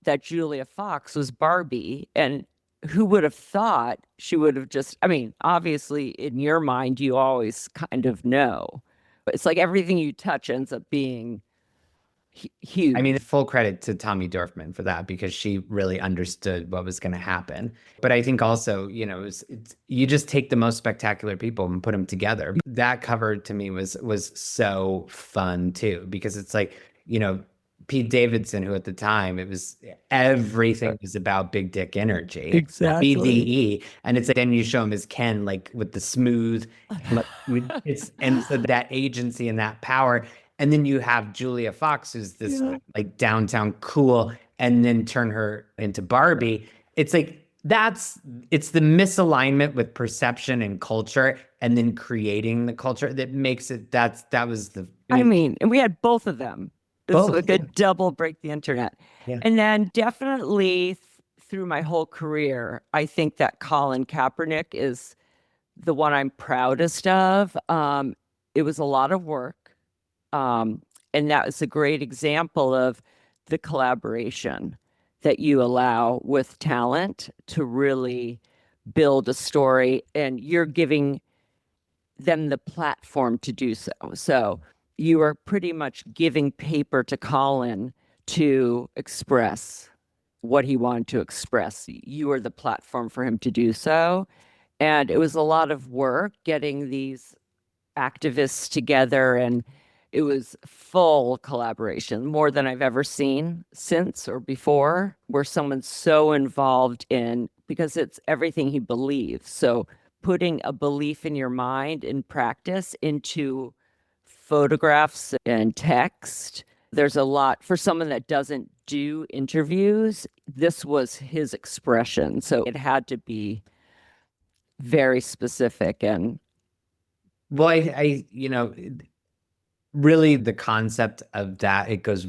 Speaker 2: that Julia Fox was Barbie. And who would have thought she would have just, I mean, obviously in your mind, you always kind of know, but it's like everything you touch ends up being
Speaker 1: I mean,
Speaker 2: huge.
Speaker 1: full credit to Tommy Dorfman for that because she really understood what was going to happen. But I think also, you just take the most spectacular people and put them together. That cover to me was so fun too because it's like, Pete Davidson, who at the time it was everything was about big dick energy,
Speaker 2: Exactly.
Speaker 1: BDE, and it's like then you show him as Ken like with the smooth, like and so that agency and that power. And then you have Julia Fox, who's this
Speaker 2: Yeah.
Speaker 1: like downtown cool, and then turn her into Barbie. It's like it's the misalignment with perception and culture, and then creating the culture that makes it. That was the
Speaker 2: I mean, and we had both of them. It's
Speaker 1: both.
Speaker 2: like a double break the internet.
Speaker 1: Yeah.
Speaker 2: And then definitely through my whole career, I think that Colin Kaepernick is the one I'm proudest of. It was a lot of work. Um, and that was a great example of the collaboration that you allow with talent to really build a story, and you're giving them the platform to do so. So you are pretty much giving paper to Colin to express what he wanted to express. You are the platform for him to do so. And it was a lot of work getting these activists together, and it was full collaboration, more than I've ever seen since or before, where someone's so involved in, because it's everything he believes. So putting a belief in your mind in practice into photographs and text. There's a lot for someone that doesn't do interviews. This was his expression. So it had to be very specific. And
Speaker 1: Well, really the concept of that, it goes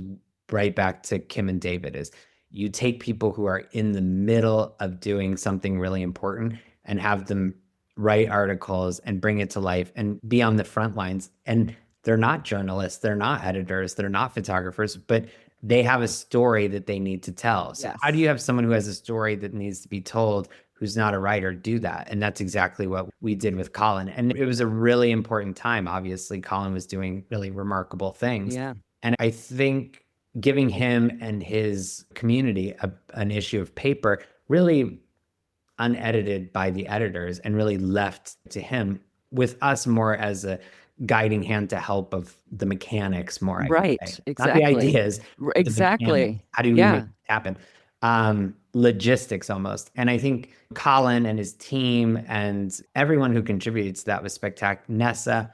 Speaker 1: right back to Kim and David is you take people who are in the middle of doing something really important and have them write articles and bring it to life and be on the front lines. And they're not journalists, they're not editors, they're not photographers, but they have a story that they need to tell. So how do
Speaker 2: yes.
Speaker 1: you have someone who has a story that needs to be told who's not a writer do that? And that's exactly what we did with Colin. And it was a really important time. Obviously, Colin was doing really remarkable things.
Speaker 2: Yeah.
Speaker 1: And I think giving him and his community an issue of paper really unedited by the editors and really left to him with us more as a guiding hand to help of the mechanics more, I would say.
Speaker 2: Right.
Speaker 1: Not the
Speaker 2: Exactly.
Speaker 1: ideas, the mechanics.
Speaker 2: Exactly.
Speaker 1: How do we make
Speaker 2: Yeah.
Speaker 1: it happen? Logistics almost. And I think Colin and his team and everyone who contributes to that was spectacular. Nessa,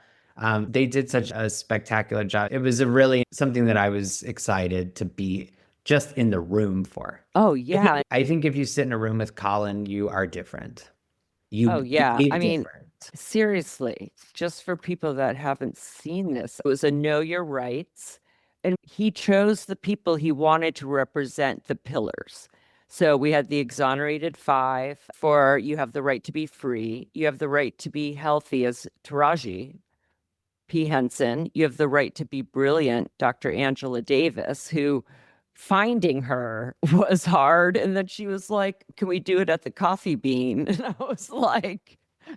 Speaker 1: they did such a spectacular job. It was a really something that I was excited to be just in the room for.
Speaker 2: Oh, yeah.
Speaker 1: I think if you sit in a room with Colin, you are different.
Speaker 2: Oh,
Speaker 1: You
Speaker 2: yeah.
Speaker 1: behave
Speaker 2: I mean,
Speaker 1: different.
Speaker 2: seriously, just for people that haven't seen this, it was a know your rights. And he chose the people he wanted to represent the pillars. So we had the exonerated five for you have the right to be free, you have the right to be healthy as Taraji P. Henson, you have the right to be brilliant, Dr. Angela Davis, who finding her was hard. And then she was like, can we do it at the Coffee Bean? And I was like,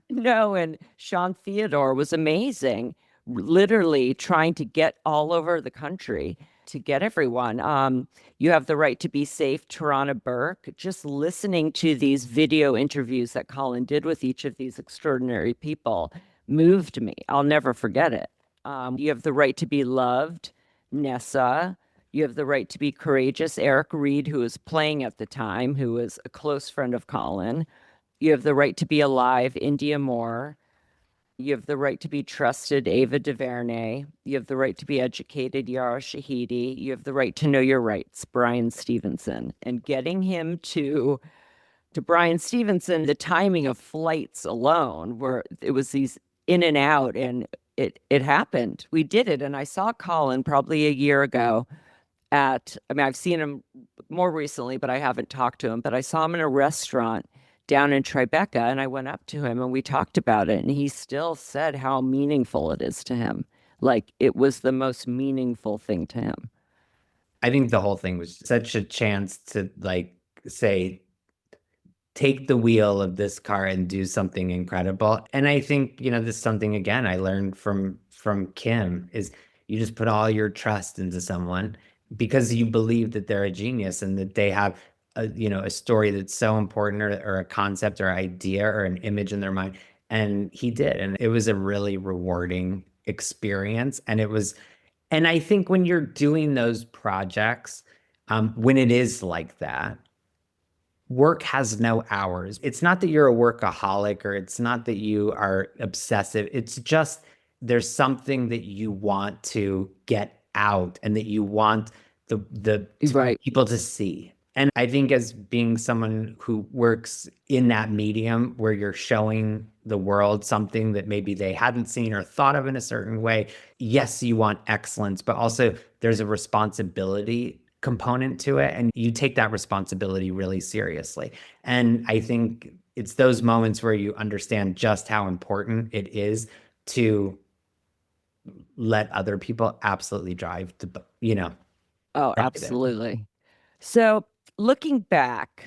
Speaker 2: no. And Sean Theodore was amazing, literally trying to get all over the country to get everyone. You have the right to be safe, Tarana Burke. Just listening to these video interviews that Colin did with each of these extraordinary people moved me. I'll never forget it. You have the right to be loved, Nessa. You have the right to be courageous, Eric Reed, who was playing at the time, who was a close friend of Colin. You have the right to be alive, India Moore. You have the right to be trusted, Ava DuVernay. You have the right to be educated, Yara Shahidi. You have the right to know your rights, Brian Stevenson. And getting him to Brian Stevenson, the timing of flights alone, where it was these in and out, and it happened. We did it, and I saw Colin probably a year ago I mean, I've seen him more recently, but I haven't talked to him. But I saw him in a restaurant down in Tribeca, and I went up to him and we talked about it. And he still said how meaningful it is to him. Like it was the most meaningful thing to him.
Speaker 1: I think the whole thing was such a chance to like say take the wheel of this car and do something incredible. And I think, this is something again I learned from Kim is you just put all your trust into someone because you believe that they're a genius and that they have a story that's so important or a concept or idea or an image in their mind. And he did. And it was a really rewarding experience. And I think when you're doing those projects, when it is like that, work has no hours. It's not that you're a workaholic or it's not that you are obsessive. It's just there's something that you want to get out and that you want the
Speaker 2: Right.
Speaker 1: people to see. And I think as being someone who works in that medium where you're showing the world something that maybe they hadn't seen or thought of in a certain way, yes, you want excellence, but also there's a responsibility component to it, and you take that responsibility really seriously. And I think it's those moments where you understand just how important it is to let other people absolutely drive
Speaker 2: Oh,
Speaker 1: drive it.
Speaker 2: absolutely. So, looking back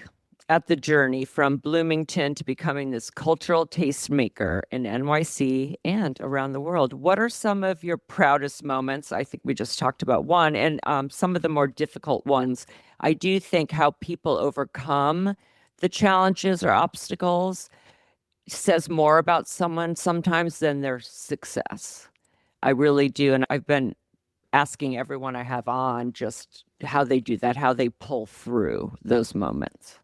Speaker 2: at the journey from Bloomington to becoming this cultural tastemaker in NYC and around the world, what are some of your proudest moments? I think we just talked about one, and some of the more difficult ones. I do think how people overcome the challenges or obstacles says more about someone sometimes than their success. I really do. And I've been asking everyone I have on just how they do that, how they pull through those moments.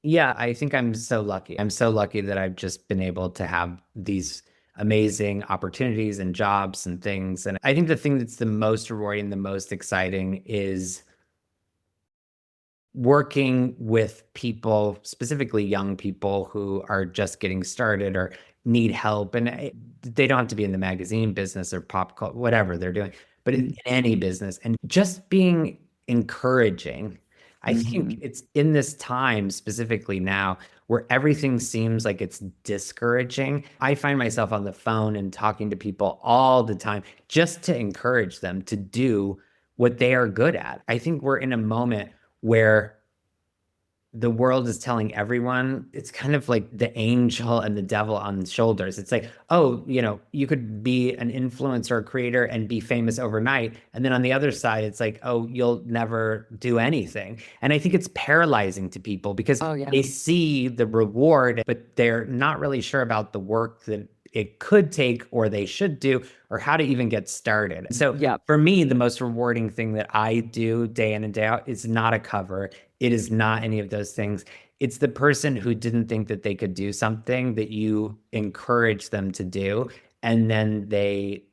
Speaker 1: Yeah, I think I'm so lucky. I'm so lucky that I've just been able to have these amazing opportunities and jobs and things. And I think the thing that's the most rewarding, the most exciting is working with people, specifically young people who are just getting started or need help. And they don't have to be in the magazine business or pop culture, whatever they're doing, but in any business. And just being encouraging. I think
Speaker 2: Mhm.
Speaker 1: it's in this time, specifically now, where everything seems like it's discouraging. I find myself on the phone and talking to people all the time just to encourage them to do what they are good at. I think we're in a moment where the world is telling everyone it's kind of like the angel and the devil on the shoulders. It's like, oh, you could be an influencer or creator and be famous overnight. And then on the other side, it's like, oh, you'll never do anything. And I think it's paralyzing to people because
Speaker 2: Oh, yeah.
Speaker 1: they see the reward, but they're not really sure about the work that it could take or they should do or how to even get started. So
Speaker 2: Yeah.
Speaker 1: for me, the most rewarding thing that I do day in and day out is not a cover. It is not any of those things. It's the person who didn't think that they could do something that you encourage them to do, and then they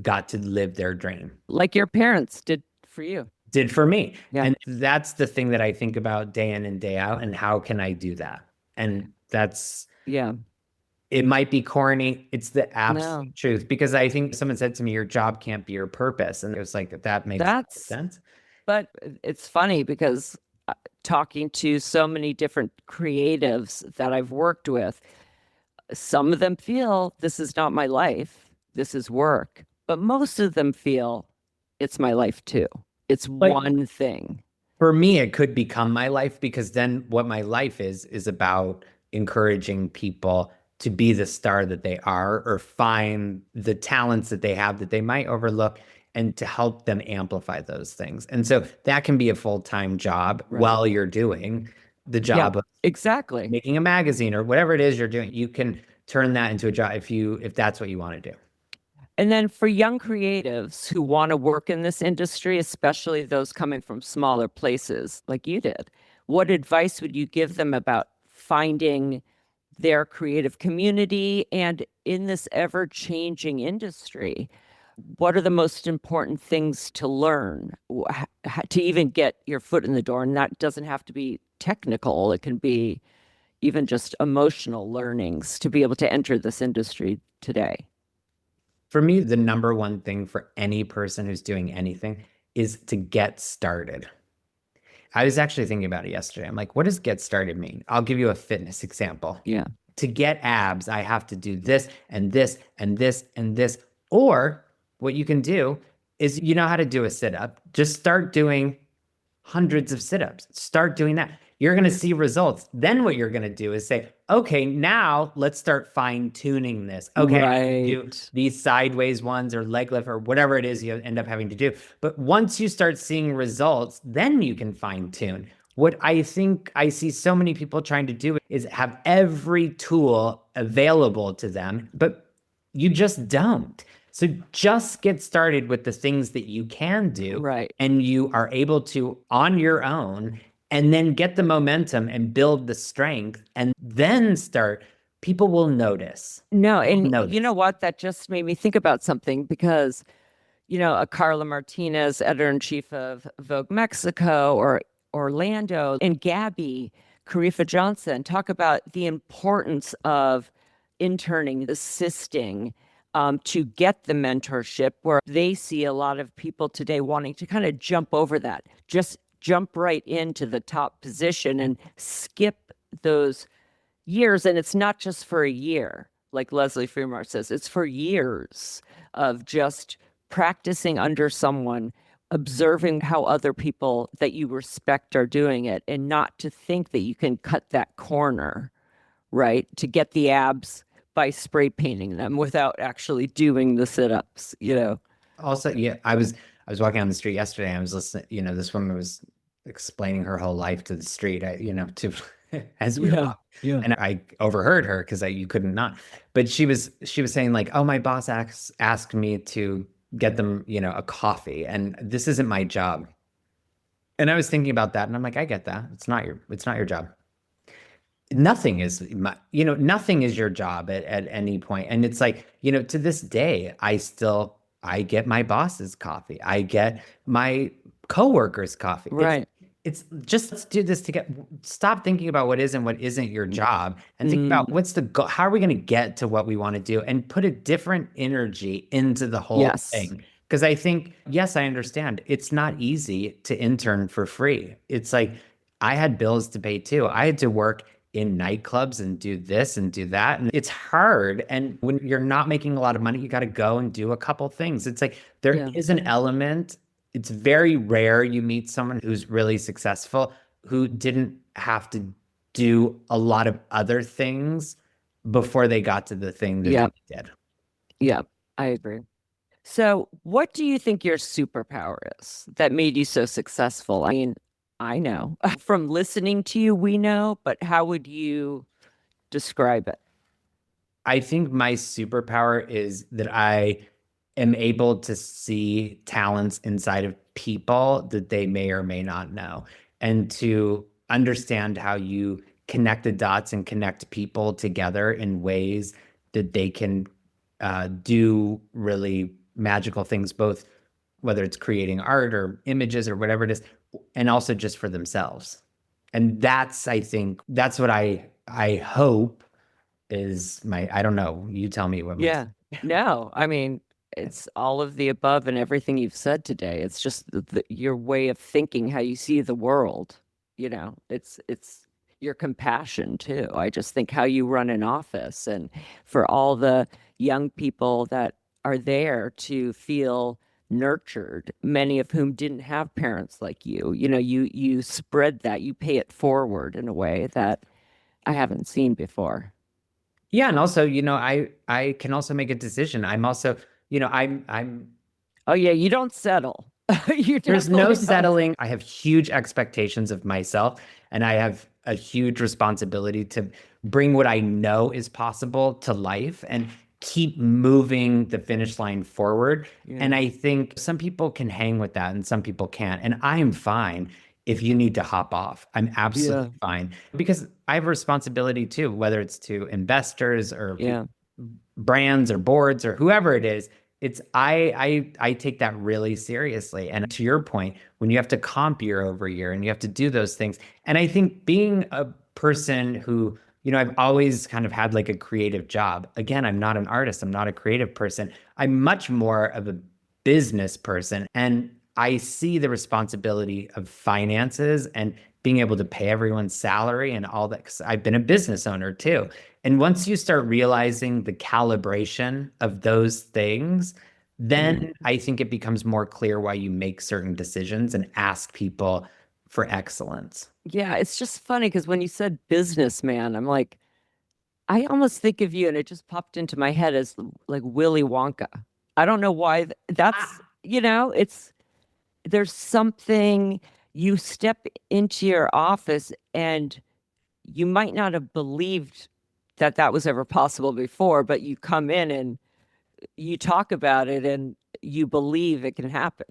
Speaker 1: got to live their dream.
Speaker 2: Like your parents did for you.
Speaker 1: Did for me.
Speaker 2: Yeah.
Speaker 1: And that's the thing that I think about day in and day out. And how can I do that? And
Speaker 2: Yeah.
Speaker 1: it might be corny. It's the
Speaker 2: No,
Speaker 1: absolute truth because I think someone said to me, your job can't be your purpose. And it was like, that makes
Speaker 2: that's,
Speaker 1: sense.
Speaker 2: but it's funny because talking to so many different creatives that I've worked with, some of them feel this is not my life, this is work, but most of them feel it's my life too. It's
Speaker 1: But
Speaker 2: one thing.
Speaker 1: for me, it could become my life because then what my life is about encouraging people to be the star that they are or find the talents that they have that they might overlook and to help them amplify those things. And so that can be a full-time job
Speaker 2: Right.
Speaker 1: while you're doing the
Speaker 2: Yeah,
Speaker 1: job of
Speaker 2: exactly.
Speaker 1: making a magazine or whatever it is you're doing. You can turn that into a job if that's what you want to do.
Speaker 2: And then for young creatives who want to work in this industry, especially those coming from smaller places like you did, what advice would you give them about finding their creative community and in this ever changing industry? What are the most important things to learn to even get your foot in the door? And that doesn't have to be technical, it can be even just emotional learnings to be able to enter this industry today.
Speaker 1: For me, the number one thing for any person who's doing anything is to get started. I was actually thinking about it yesterday. I'm like, what does get started mean? I'll give you a fitness example.
Speaker 2: Yeah.
Speaker 1: To get abs, I have to do this and this and this and this. Or what you can do is you know how to do a sit up. Just start doing hundreds of sit ups. Start doing that. You're going to see results. Then what you're going to do is say, okay, now let's start fine tuning this. Okay, I need to do
Speaker 2: Right.
Speaker 1: these sideways ones or leg lift or whatever it is you end up having to do. But once you start seeing results, then you can fine tune. What I think I see so many people trying to do is have every tool available to them, but you just don't. So just get started with the things that you can do
Speaker 2: Right.
Speaker 1: and you are able to on your own, and then get the momentum and build the strength and then start. People will notice.
Speaker 2: No,
Speaker 1: They'll
Speaker 2: and you know
Speaker 1: notice.
Speaker 2: what? That just made me think about something because, a Carla Martinez, editor-in-chief of Vogue Mexico or Orlando, and Gabby Carifa Johnson talk about the importance of interning, assisting, to get the mentorship, where they see a lot of people today wanting to kind of jump over that, just jump right into the top position and skip those years. And it's not just for a year, like Leslie Fremar says, it's for years of just practicing under someone, observing how other people that you respect are doing it, and not to think that you can cut that corner, right? To get the abs by spray painting them without actually doing the sit-ups.
Speaker 1: Also, yeah, I was walking on the street yesterday. And I was listening, this woman was explaining her whole life to the street, to as we were
Speaker 2: Yeah.
Speaker 1: walking.
Speaker 2: Yeah.
Speaker 1: And I overheard her because you couldn't not. But she was saying like, "Oh, my boss asked me to get them, a coffee, and this isn't my job." And I was thinking about that, and I'm like, I get that. It's not your job. Nothing is your job at any point. And it's like, to this day, I get my boss's coffee. I get my coworker's coffee.
Speaker 2: Right.
Speaker 1: It's just, let's do this together. Stop thinking about what is and what isn't your job, and think about
Speaker 2: Mm,
Speaker 1: what's the goal. How are we going to get to what we want to do, and put a different energy into the whole
Speaker 2: yes.
Speaker 1: thing. Because I think, yes, I understand it's not easy to intern for free. It's like I had bills to pay too. I had to work in nightclubs and do this and do that. And it's hard. And when you're not making a lot of money, you got to go and do a couple things. It's like there
Speaker 2: Yeah.
Speaker 1: is an element. It's very rare you meet someone who's really successful who didn't have to do a lot of other things before they got to the thing that
Speaker 2: Yeah.
Speaker 1: they did.
Speaker 2: Yeah. I agree. So, what do you think your superpower is that made you so successful? I mean, I know from listening to you, we know, but how would you describe it?
Speaker 1: I think my superpower is that I am able to see talents inside of people that they may or may not know, and to understand how you connect the dots and connect people together in ways that they can do really magical things, both whether it's creating art or images or whatever it is, and also just for themselves. And I think that's what I hope is my, I don't know. You tell me what my,
Speaker 2: Yeah. No, I mean, it's all of the above and everything you've said today. It's just your way of thinking, how you see the world. It's your compassion too. I just think how you run an office, and for all the young people that are there to feel nurtured, many of whom didn't have parents like you. You spread that, you pay it forward in a way that I haven't seen before.
Speaker 1: yeah. And also, I can also make a decision. I'm also, I'm
Speaker 2: Oh yeah, you don't settle. You
Speaker 1: There's no
Speaker 2: definitely don't.
Speaker 1: settling. I have huge expectations of myself, and I have a huge responsibility to bring what I know is possible to life and keep moving the finish line forward.
Speaker 2: Yeah.
Speaker 1: And I think some people can hang with that and some people can't. And I am fine if you need to hop off. I'm
Speaker 2: Yeah.
Speaker 1: absolutely fine because I have a responsibility too, whether it's to investors or
Speaker 2: Yeah.
Speaker 1: brands or boards or whoever it is. It's I take that really seriously. And to your point, when you have to comp year over year and you have to do those things, and I think being a person who, I've always kind of had like a creative job. Again, I'm not an artist, I'm not a creative person. I'm much more of a business person. And I see the responsibility of finances and being able to pay everyone's salary and all that. 'Cause I've been a business owner too. And once you start realizing the calibration of those things,
Speaker 2: Mm.
Speaker 1: then I think it becomes more clear why you make certain decisions and ask people for excellence.
Speaker 2: Yeah, it's just funny because when you said businessman, I'm like, I almost think of you, and it just popped into my head as like Willy Wonka. I don't know why that's, it's there's something you step into your office and you might not have believed that that was ever possible before, but you come in and you talk about it and you believe it can happen.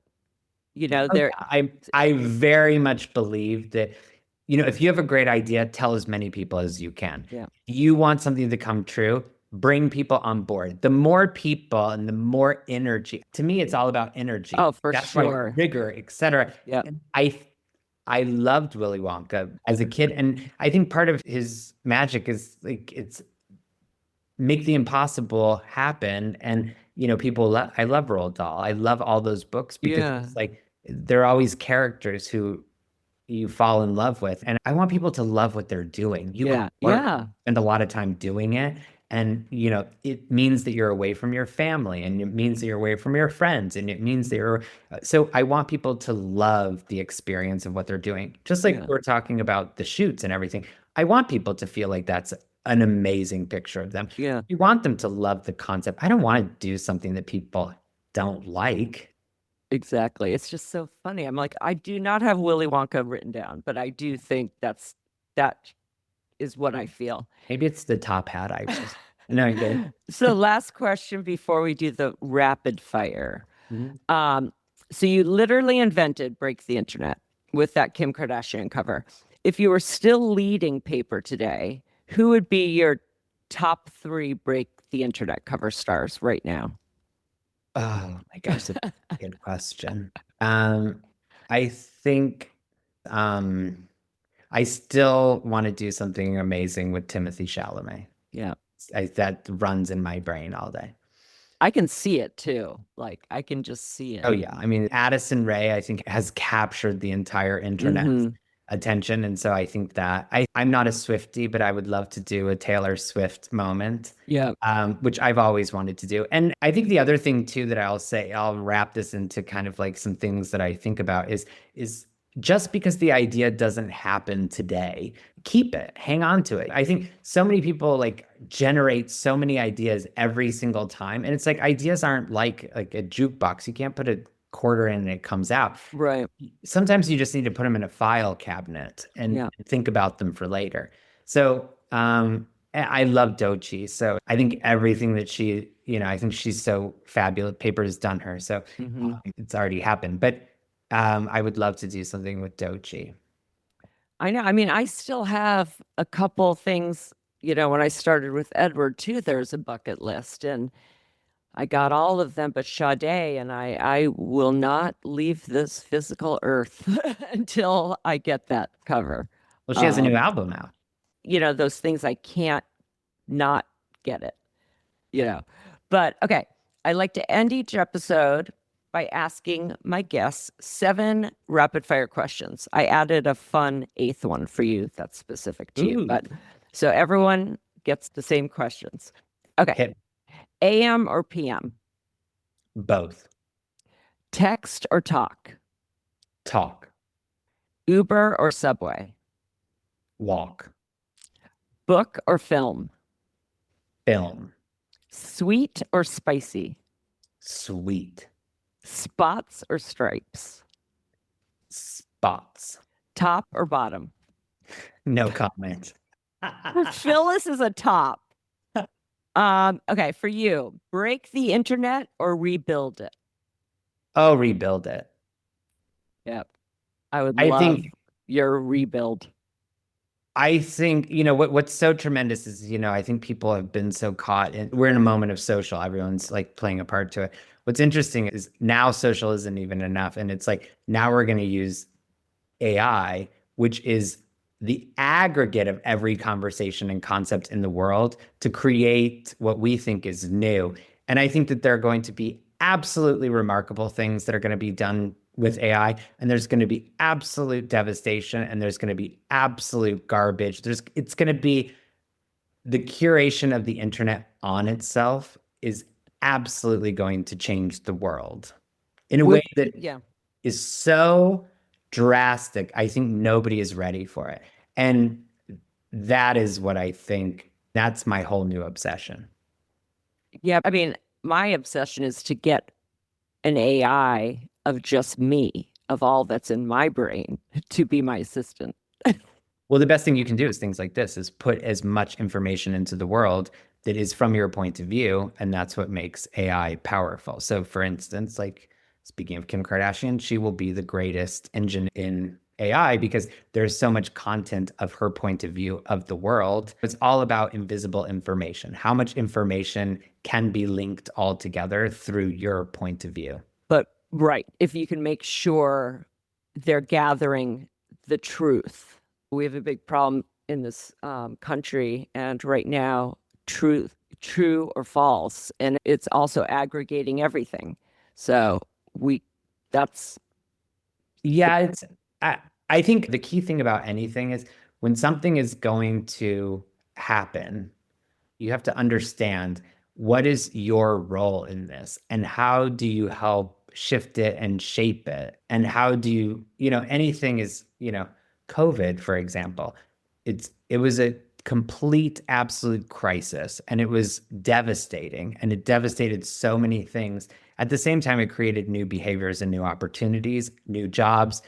Speaker 1: Oh,
Speaker 2: There,
Speaker 1: yeah. I very much believe that, if you have a great idea, tell as many people as you can.
Speaker 2: yeah.
Speaker 1: You want something to come true, bring people on board. The more people and the more energy. To me, it's all about energy.
Speaker 2: Oh, for
Speaker 1: That's why
Speaker 2: sure.
Speaker 1: rigor, etc.
Speaker 2: Yeah.
Speaker 1: And I loved Willy Wonka as a kid, and I think part of his magic is like it's make the impossible happen. And I love Roald Dahl. I love all those books because
Speaker 2: Yeah.
Speaker 1: it's like they're always characters who you fall in love with. And I want people to love what they're doing. You go to
Speaker 2: Yeah.
Speaker 1: work,
Speaker 2: Yeah.
Speaker 1: spend a lot of time doing it. And, it means that you're away from your family, and it means that you're away from your friends, and it means that so I want people to love the experience of what they're doing. Just like
Speaker 2: Yeah.
Speaker 1: we're talking about the shoots and everything. I want people to feel like that's an amazing picture of them.
Speaker 2: Yeah.
Speaker 1: You want them to love the concept. I don't want to do something that people don't like.
Speaker 2: Exactly. It's just so funny. I'm like, I do not have Willy Wonka written down, but I do think that is what I feel.
Speaker 1: Maybe it's the top hat. No, I'm kidding.
Speaker 2: So last question before we do the rapid fire.
Speaker 1: Mhm.
Speaker 2: So you literally invented Break the Internet with that Kim Kardashian cover. If you were still leading paper today, who would be your top 3 Break the Internet cover stars right now?
Speaker 1: Oh my gosh, that's a good question. I think um, I still want to do something amazing with Timothy Chalamet.
Speaker 2: Yeah.
Speaker 1: That runs in my brain all day.
Speaker 2: I can see it too. Like I can just see
Speaker 1: Oh
Speaker 2: it.
Speaker 1: yeah, I mean Addison Rae, I think has captured the entire internet
Speaker 2: Hmm.
Speaker 1: attention, and so I think that I'm not a Swiftie, but I would love to do a Taylor Swift moment,
Speaker 2: Yeah.
Speaker 1: which I've always wanted to do. And I think the other thing too that I'll wrap this into kind of like some things that I think about is just because the idea doesn't happen today, keep it, hang on to it. I think so many people like generate so many ideas every single time, and it's like ideas aren't like a jukebox. You can't put a quarter in and it comes out.
Speaker 2: Right.
Speaker 1: Sometimes you just need to put them in a file cabinet and
Speaker 2: Yeah.
Speaker 1: think about them for later. So I love Doechii. So I think everything that I think she's so fabulous. Paper has done her. So
Speaker 2: Hmm.
Speaker 1: it's already happened. But I would love to do something with Doechii.
Speaker 2: I know. I mean, I still have a couple things, when I started with Edward too, there's a bucket list and I got all of them but Sade, and I will not leave this physical earth until I get that cover.
Speaker 1: Well, she has a new
Speaker 2: Um,
Speaker 1: album out.
Speaker 2: those things I can't not get it, you know. But okay, I like to end each episode by asking my guests 7 rapid fire questions. I added a fun 8th one for you that's specific to you,
Speaker 1: Ooh,
Speaker 2: but so everyone gets the same questions. Okay.
Speaker 1: hit
Speaker 2: AM or PM?
Speaker 1: both.
Speaker 2: Text or talk?
Speaker 1: Talk,
Speaker 2: Uber or Subway?
Speaker 1: walk,
Speaker 2: Book or film?
Speaker 1: film,
Speaker 2: Sweet or spicy?
Speaker 1: sweet,
Speaker 2: Spots or stripes?
Speaker 1: spots.
Speaker 2: Top or bottom?
Speaker 1: No comment.
Speaker 2: Phyllis is a top. Okay, for you, break the internet or rebuild it?
Speaker 1: Oh, rebuild it.
Speaker 2: Yep. I would
Speaker 1: I
Speaker 2: love
Speaker 1: think
Speaker 2: your rebuild.
Speaker 1: what's so tremendous is, I think people have been so caught in we're in a moment of social. Everyone's like playing a part to it. What's interesting is now social isn't even enough. And it's like now we're going to use AI, which is the aggregate of every conversation and concept in the world to create what we think is new. And I think that there are going to be absolutely remarkable things that are going to be done with AI, and there's going to be absolute devastation, and there's going to be absolute garbage. It's going to be the curation of the internet on itself is absolutely going to change the world in a way that
Speaker 2: Yeah.
Speaker 1: is so drastic. I think nobody is ready for it. And that is what I think, that's my whole new obsession.
Speaker 2: Yeah, I mean, my obsession is to get an AI of just me, of all that's in my brain, to be my assistant.
Speaker 1: Well, the best thing you can do is things like this, is put as much information into the world that is from your point of view, and that's what makes AI powerful. So for instance, like speaking of Kim Kardashian, she will be the greatest engine in AI because there's so much content of her point of view of the world. It's all about invisible information. How much information can be linked all together through your point of view?
Speaker 2: But right, if you can make sure they're gathering the truth. We have a big problem in this country, and right now, truth, true or false, and it's also aggregating everything. So we, that's
Speaker 1: Yeah, I think the key thing about anything is when something is going to happen, you have to understand what is your role in this and how do you help shift it and shape it? And how do you, anything is, COVID, for example, it was a complete absolute crisis and it was devastating and it devastated so many things. At the same time, it created new behaviors and new opportunities, new jobs.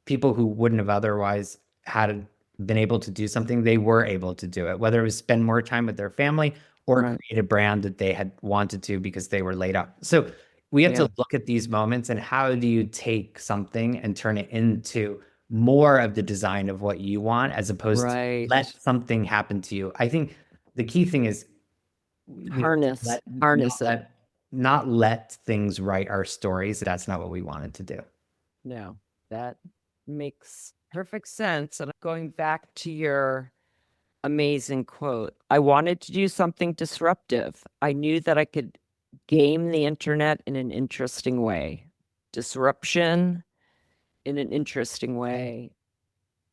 Speaker 1: People who wouldn't have otherwise had been able to do something, they were able to do it, whether it was spend more time with their family or
Speaker 2: right.
Speaker 1: create a brand that they had wanted to because they were laid off. So we have
Speaker 2: Yeah,
Speaker 1: to look at these moments and how do you take something and turn it into more of the design of what you want as opposed to let
Speaker 2: right.
Speaker 1: something happen to you. I think the key thing is,
Speaker 2: Harness,
Speaker 1: let
Speaker 2: harness it.
Speaker 1: not let things write our stories. That's not what we wanted to do.
Speaker 2: No, that makes perfect sense. And going back to your amazing quote, I wanted to do something disruptive. I knew that I could game the internet in an interesting way. Disruption in an interesting way.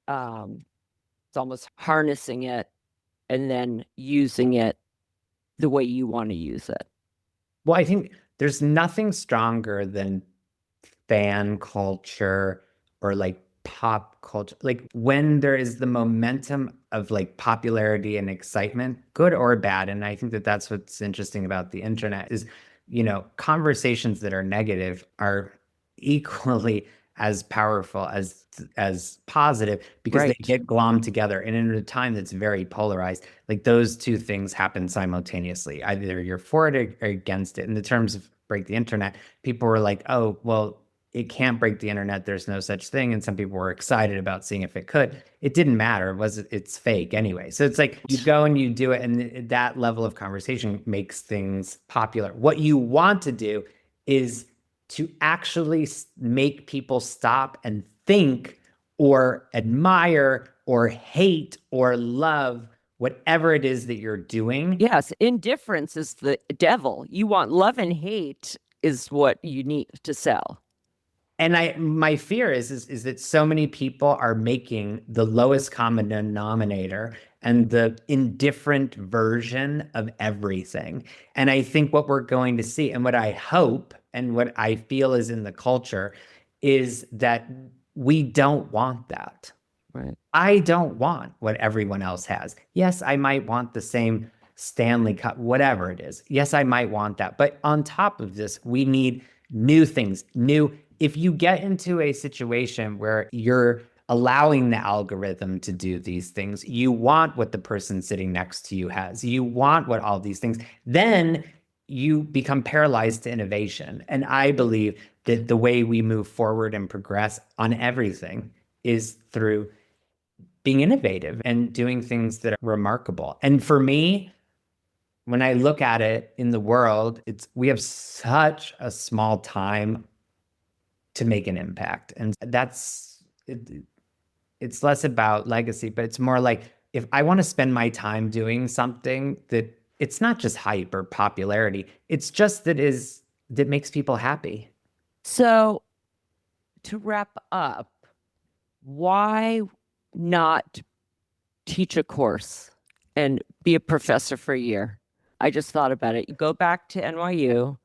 Speaker 2: It's almost harnessing it and then using it the way you want to use it.
Speaker 1: Well, I think there's nothing stronger than fan culture or like pop culture. Like when there is the momentum of like popularity and excitement, good or bad. And I think that that's what's interesting about the internet is, conversations that are negative are equally as powerful as positive because they
Speaker 2: Right.
Speaker 1: get glommed together. And in a time that's very polarized, like those two things happen simultaneously. Either you're for it or against it. In the terms of break the internet, people were like, oh, well, it can't break the internet. There's no such thing. And some people were excited about seeing if it could. It didn't matter. It's fake anyway. So it's like you go and you do it, and that level of conversation makes things popular. What you want to do is to actually make people stop and think or admire or hate or love whatever it is that you're doing.
Speaker 2: Yes, indifference is the devil. You want love and hate is what you need to sell.
Speaker 1: And my fear is that so many people are making the lowest common denominator and the indifferent version of everything. And I think what we're going to see, and what I hope and what I feel is in the culture, is that we don't want that.
Speaker 2: Right.
Speaker 1: I don't want what everyone else has. Yes, I might want the same Stanley Cup, whatever it is. Yes, I might want that. But on top of this, we need new things. If you get into a situation where you're allowing the algorithm to do these things, you want what the person sitting next to you has, you want what all these things, then you become paralyzed to innovation. And I believe that the way we move forward and progress on everything is through being innovative and doing things that are remarkable. And for me, when I look at it in the world, we have such a small time to make an impact. And it's less about legacy, but it's more like if I want to spend my time doing something that it's not just hype or popularity, it's just that makes people happy.
Speaker 2: So to wrap up, why not teach a course and be a professor for a year? I just thought about it. You go back to NYU,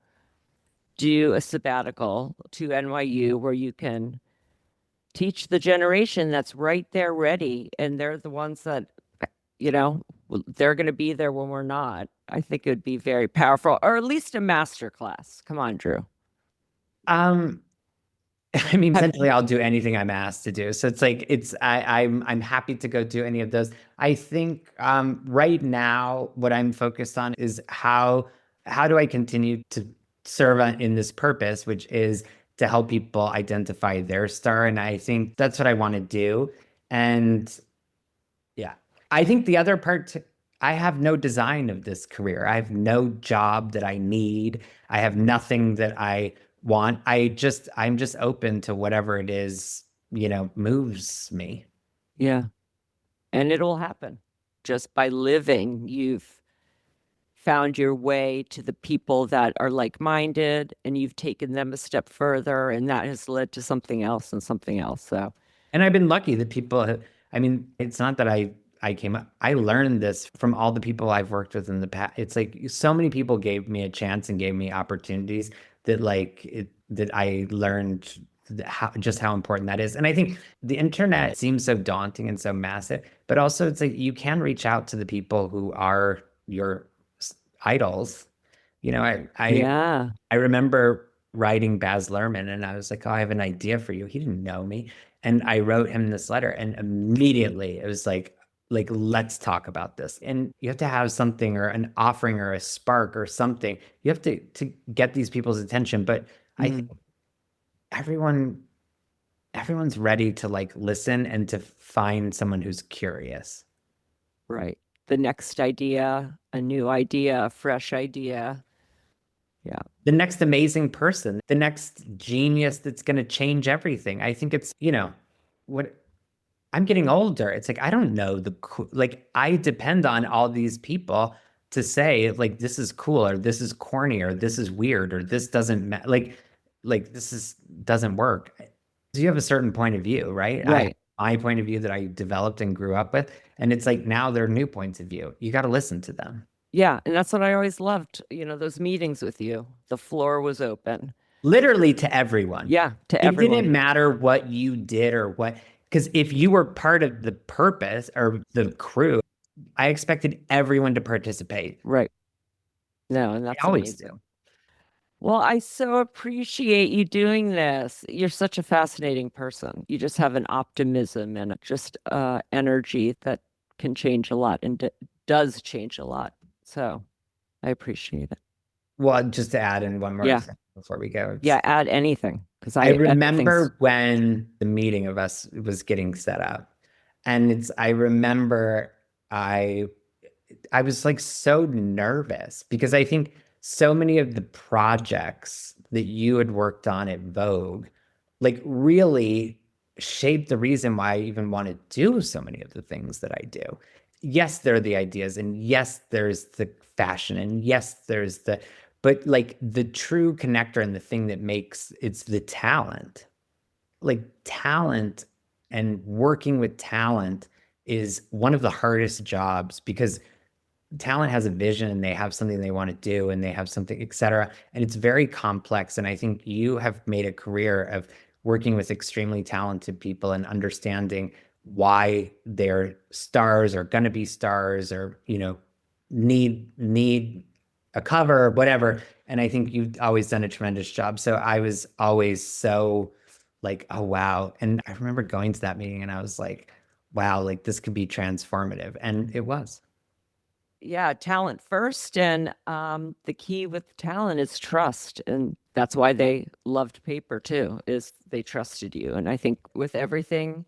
Speaker 2: do a sabbatical to NYU where you can teach the generation that's right there ready, and they're the ones that, they're going to be there when we're not. I think it would be very powerful, or at least a master class. Come on, Drew.
Speaker 1: Um, I mean,
Speaker 2: Have,
Speaker 1: essentially, I'll do anything I'm asked to do. So it's like I'm happy to go do any of those. I think right now what I'm focused on is how do I continue to serve in this purpose, which is to help people identify their star. And I think that's what I want to do. And yeah. I think the other part, I have no design of this career. I have no job that I need. I have nothing that I want. I'm just open to whatever it is, moves me.
Speaker 2: yeah, and it'll happen just by living. You've found your way to the people that are like-minded, and you've taken them a step further, and that has led to something else and something else. So,
Speaker 1: And I've been lucky that I mean, it's not that I came up, I learned this from all the people I've worked with in the past. It's like so many people gave me a chance and gave me opportunities that I learned just how important that is. And I think the internet seems so daunting and so massive, but also it's like you can reach out to the people who are your idols. You know,
Speaker 2: yeah.
Speaker 1: I remember writing Baz Luhrmann and I was like, oh, I have an idea for you. He didn't know me. And I wrote him this letter and immediately it was like, let's talk about this. And you have to have something or an offering or a spark or something. You have to get these people's attention. But I think
Speaker 2: Mm,
Speaker 1: everyone everyone's ready to like listen and to find someone who's curious.
Speaker 2: right. The next idea, a new idea, a fresh idea. Yeah.
Speaker 1: The next amazing person, the next genius that's going to change everything. I think it's, what I'm getting older. It's like I don't know like I depend on all these people to say like this is cool or this is corny or this is weird or this doesn't like this is doesn't work. So you have a certain point of view, right? I have
Speaker 2: Right.
Speaker 1: my point of view that I developed and grew up with, and it's like now there are new points of view. You got to listen to them.
Speaker 2: Yeah. And that's what I always loved, those meetings with you. The floor was open.
Speaker 1: Literally to everyone.
Speaker 2: Yeah. To
Speaker 1: It didn't
Speaker 2: everyone.
Speaker 1: matter what you did or what, because if you were part of the purpose or the crew, I expected everyone to participate.
Speaker 2: Right. No, and
Speaker 1: I
Speaker 2: that's
Speaker 1: always do.
Speaker 2: amazing. Well, I so appreciate you doing this. You're such a fascinating person. You just have an optimism and just energy that can change a lot and does change a lot. So I appreciate it.
Speaker 1: Well, just to add in one more
Speaker 2: Yeah.
Speaker 1: thing before we go,
Speaker 2: Yeah. Add anything because
Speaker 1: I
Speaker 2: everything's
Speaker 1: remember when the meeting of us was getting set up, and I remember I I was like so nervous because I think so many of the projects that you had worked on at Vogue, like really shaped the reason why I even want to do so many of the things that I do. Yes, there are the ideas, and yes, there's the fashion, and yes, but like the true connector and the thing that makes it's the talent. Like talent and working with talent is one of the hardest jobs because talent has a vision and they have something they want to do and they have something, et cetera. And it's very complex. And I think you have made a career of working with extremely talented people and understanding why they're stars or going to be stars or, need a cover or whatever. And I think you've always done a tremendous job. So I was always so like, oh, wow. And I remember going to that meeting and I was like, wow, like this could be transformative. And it was.
Speaker 2: yeah, talent first. And the key with talent is trust. And that's why they loved paper too, is they trusted you. And I think with everything,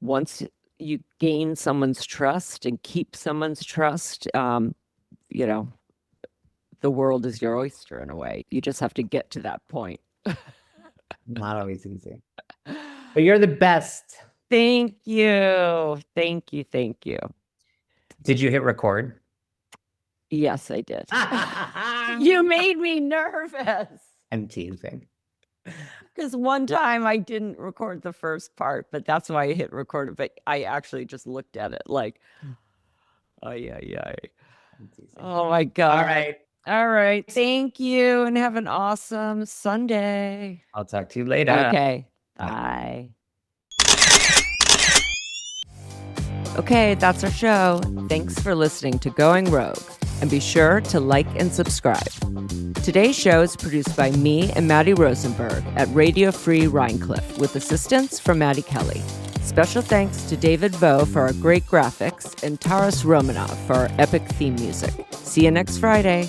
Speaker 2: once you gain someone's trust and keep someone's trust, you know, the world is your oyster in a way. You just have to get to that point.
Speaker 1: Not always easy. But you're the best.
Speaker 2: Thank you. Thank you. Thank you.
Speaker 1: Did you hit record?
Speaker 2: Yes, I did.
Speaker 1: I'm
Speaker 2: You made me nervous
Speaker 1: teasing.
Speaker 2: because one time I didn't record the first part, but that's why I hit record. But I actually just looked at it like, ay, ay, ay.
Speaker 1: I'm teasing.
Speaker 2: Oh my
Speaker 1: All
Speaker 2: God.
Speaker 1: right.
Speaker 2: All right. Thank you and have an awesome Sunday.
Speaker 1: I'll talk to you later.
Speaker 2: Okay.
Speaker 1: Bye.
Speaker 2: Bye. Okay, that's our show. Thanks for listening to Going Rogue, and be sure to like and subscribe. Today's show is produced by me and Maddie Rosenberg at Radio Free Rhinecliff with assistance from Maddie Kelly. Special thanks to David Vo for our great graphics and Taras Romanov for our epic theme music. See you next Friday.